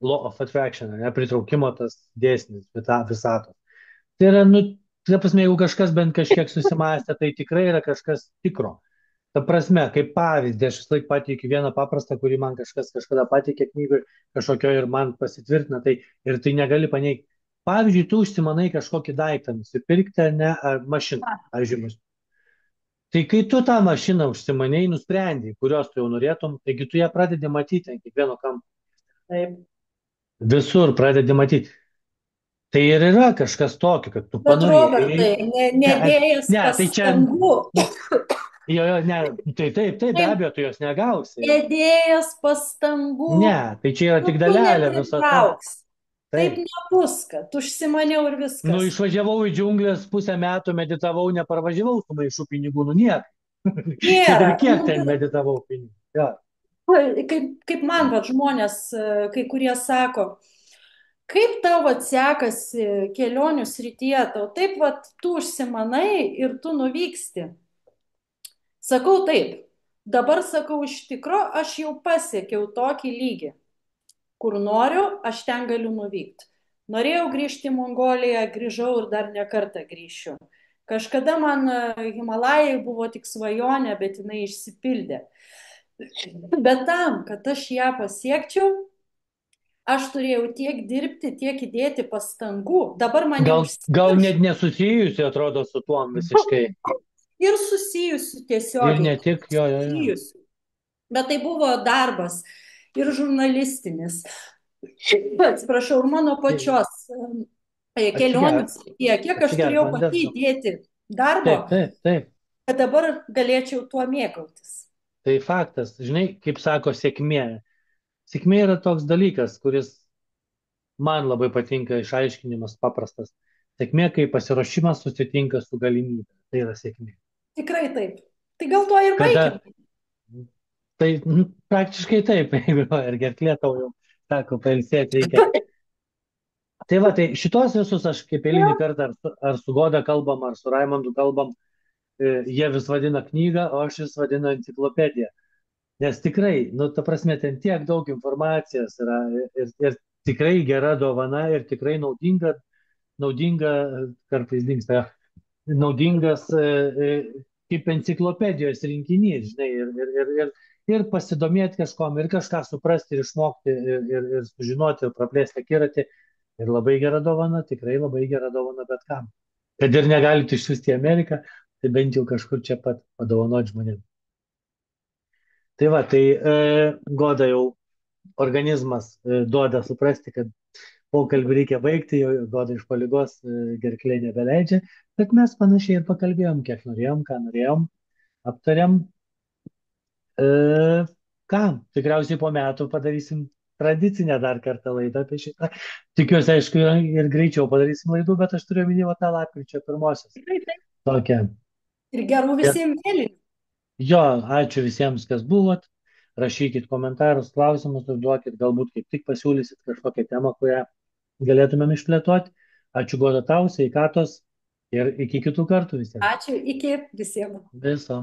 law of attraction, ne, pritraukimo tas dėsnis visatos. Tai yra, nu, ta prasme, jeigu kažkas bent kažkiek susimąstė, tai tikrai yra kažkas tikro. Ta prasme, kaip pavyzdį, aš vis laik pateikiu vieną paprastą, kurį man kažkas kažkada pateikė knygoje kažkokio ir man pasitvirtina, tai ir tai negali paneigti. Pavyzdžiui, tu užsimanai kažkokį daiktą nusipirkti, ne, ar mašiną, pavyzdžiui, mašiną. Tai kai tu tą mašiną užsimaniai, nusprendai, kurios tu jau norėtum, taigi tu ją pradedi matyti ant kiekvieno kampo. Taip. Visur pradedi matyti. Tai ir yra kažkas tokio, kad tu Bet panorėjai. Robertai, Ne, nedėjęs ne, tai čia, pastangų, jo, ne, tai be abejo, tu jos negausi. nedėjęs pastangų, Ne, tai čia yra nu, tik tu dalelė viso to. nepritrauks. Taip Taip. nebus, kad užsimaniau ir Nu, viskas. išvažiavau į džiunglės, pusę metų meditavau, neparvažiavau su maišu pinigų, nu niek. Kad Nėra. ir kiek Nu, ten meditavau pinigų. Jo. kaip man va, žmonės, kai kurie sako, kaip tau vat sekasi kelionių srityje, tau taip vat tu užsimanai ir tu nuvyksti. Sakau taip, dabar sakau iš tikro, aš jau pasiekiau tokį lygį, kur noriu, aš ten galiu nuvykti. Norėjau grįžti į Mongoliją, grįžau ir dar ne kartą grįšiu. Kažkada man Himalajai buvo tik svajonė, bet jinai išsipildė. Bet tam, kad aš ją pasiekčiau, aš turėjau tiek dirbti, tiek įdėti pastangų. Dabar man jau Gal net nesusijusi atrodo su tuom visiškai. ir susijusių Ir tiesiogiai, ne tik, jo. susijusių. Bet tai buvo darbas ir žurnalistinis. Atsiprašau, ir mano Tai pačios kelionių atsigerk, srityje, kiek aš atsigerk turėjau vandens pati gal. įdėti darbo, Taip, taip, taip. kad dabar galėčiau tuo mėgautis. Tai faktas. Žinai, kaip sako sėkmė. Sėkmė yra toks dalykas, kuris man labai patinka išaiškinimas paprastas. Sėkmė, kai pasiruošimas susitinka su galimybė. Tai yra sėkmė. Tikrai taip. Tai gal to ir baikim. Kada, tai praktiškai taip, jeigu ir gerklė tau jau sako, pailsėti reikia. Tai va, tai šitos visus aš kaip eilinį kartą ar su Goda kalbam, ar su Raimondu kalbam, jie vis vadina knygą, o aš vis vadinu enciklopediją. Nes tikrai, nu, ta prasme, ten tiek daug informacijos yra ir tikrai gera dovana ir tikrai naudinga, kartais dingsta, naudingas kaip enciklopedijos rinkinys, žinai, ir pasidomėti kažkom, ir kažką suprasti, ir išmokti, ir sužinoti, ir praplėsti akiratį. Ir labai gera dovana, tikrai labai gera dovana bet kam. Kad ir negalite išsiųsti į Ameriką, tai bent jau kažkur čia pat padovanoti žmonėms. Tai va, tai Goda jau organizmas duoda suprasti, kad pokalbį reikia baigti, jau Goda iš paligos gerklė nebeleidžia, bet mes panašiai ir pakalbėjom, kiek norėjom, ką norėjom, aptarėm. E, ką, tikriausiai po metų padarysim tradicinę dar kartą laidą apie šitą. Tikiuosi, aišku, ir greičiau padarysim laidų, bet aš turiu minėti tą lapkričio pirmosios. Tikrai taip. Tokią. Ir gerų Ir visiems vėlinių. jo, ačiū visiems, kas buvot. Rašykit komentarus, klausimus, užduokit, galbūt kaip tik pasiūlysit kažkokią temą, kurią galėtumėm išplėtoti. Ačiū Goda tau, sveikatos ir iki kitų kartų visiems. Ačiū, iki visiems. Viso.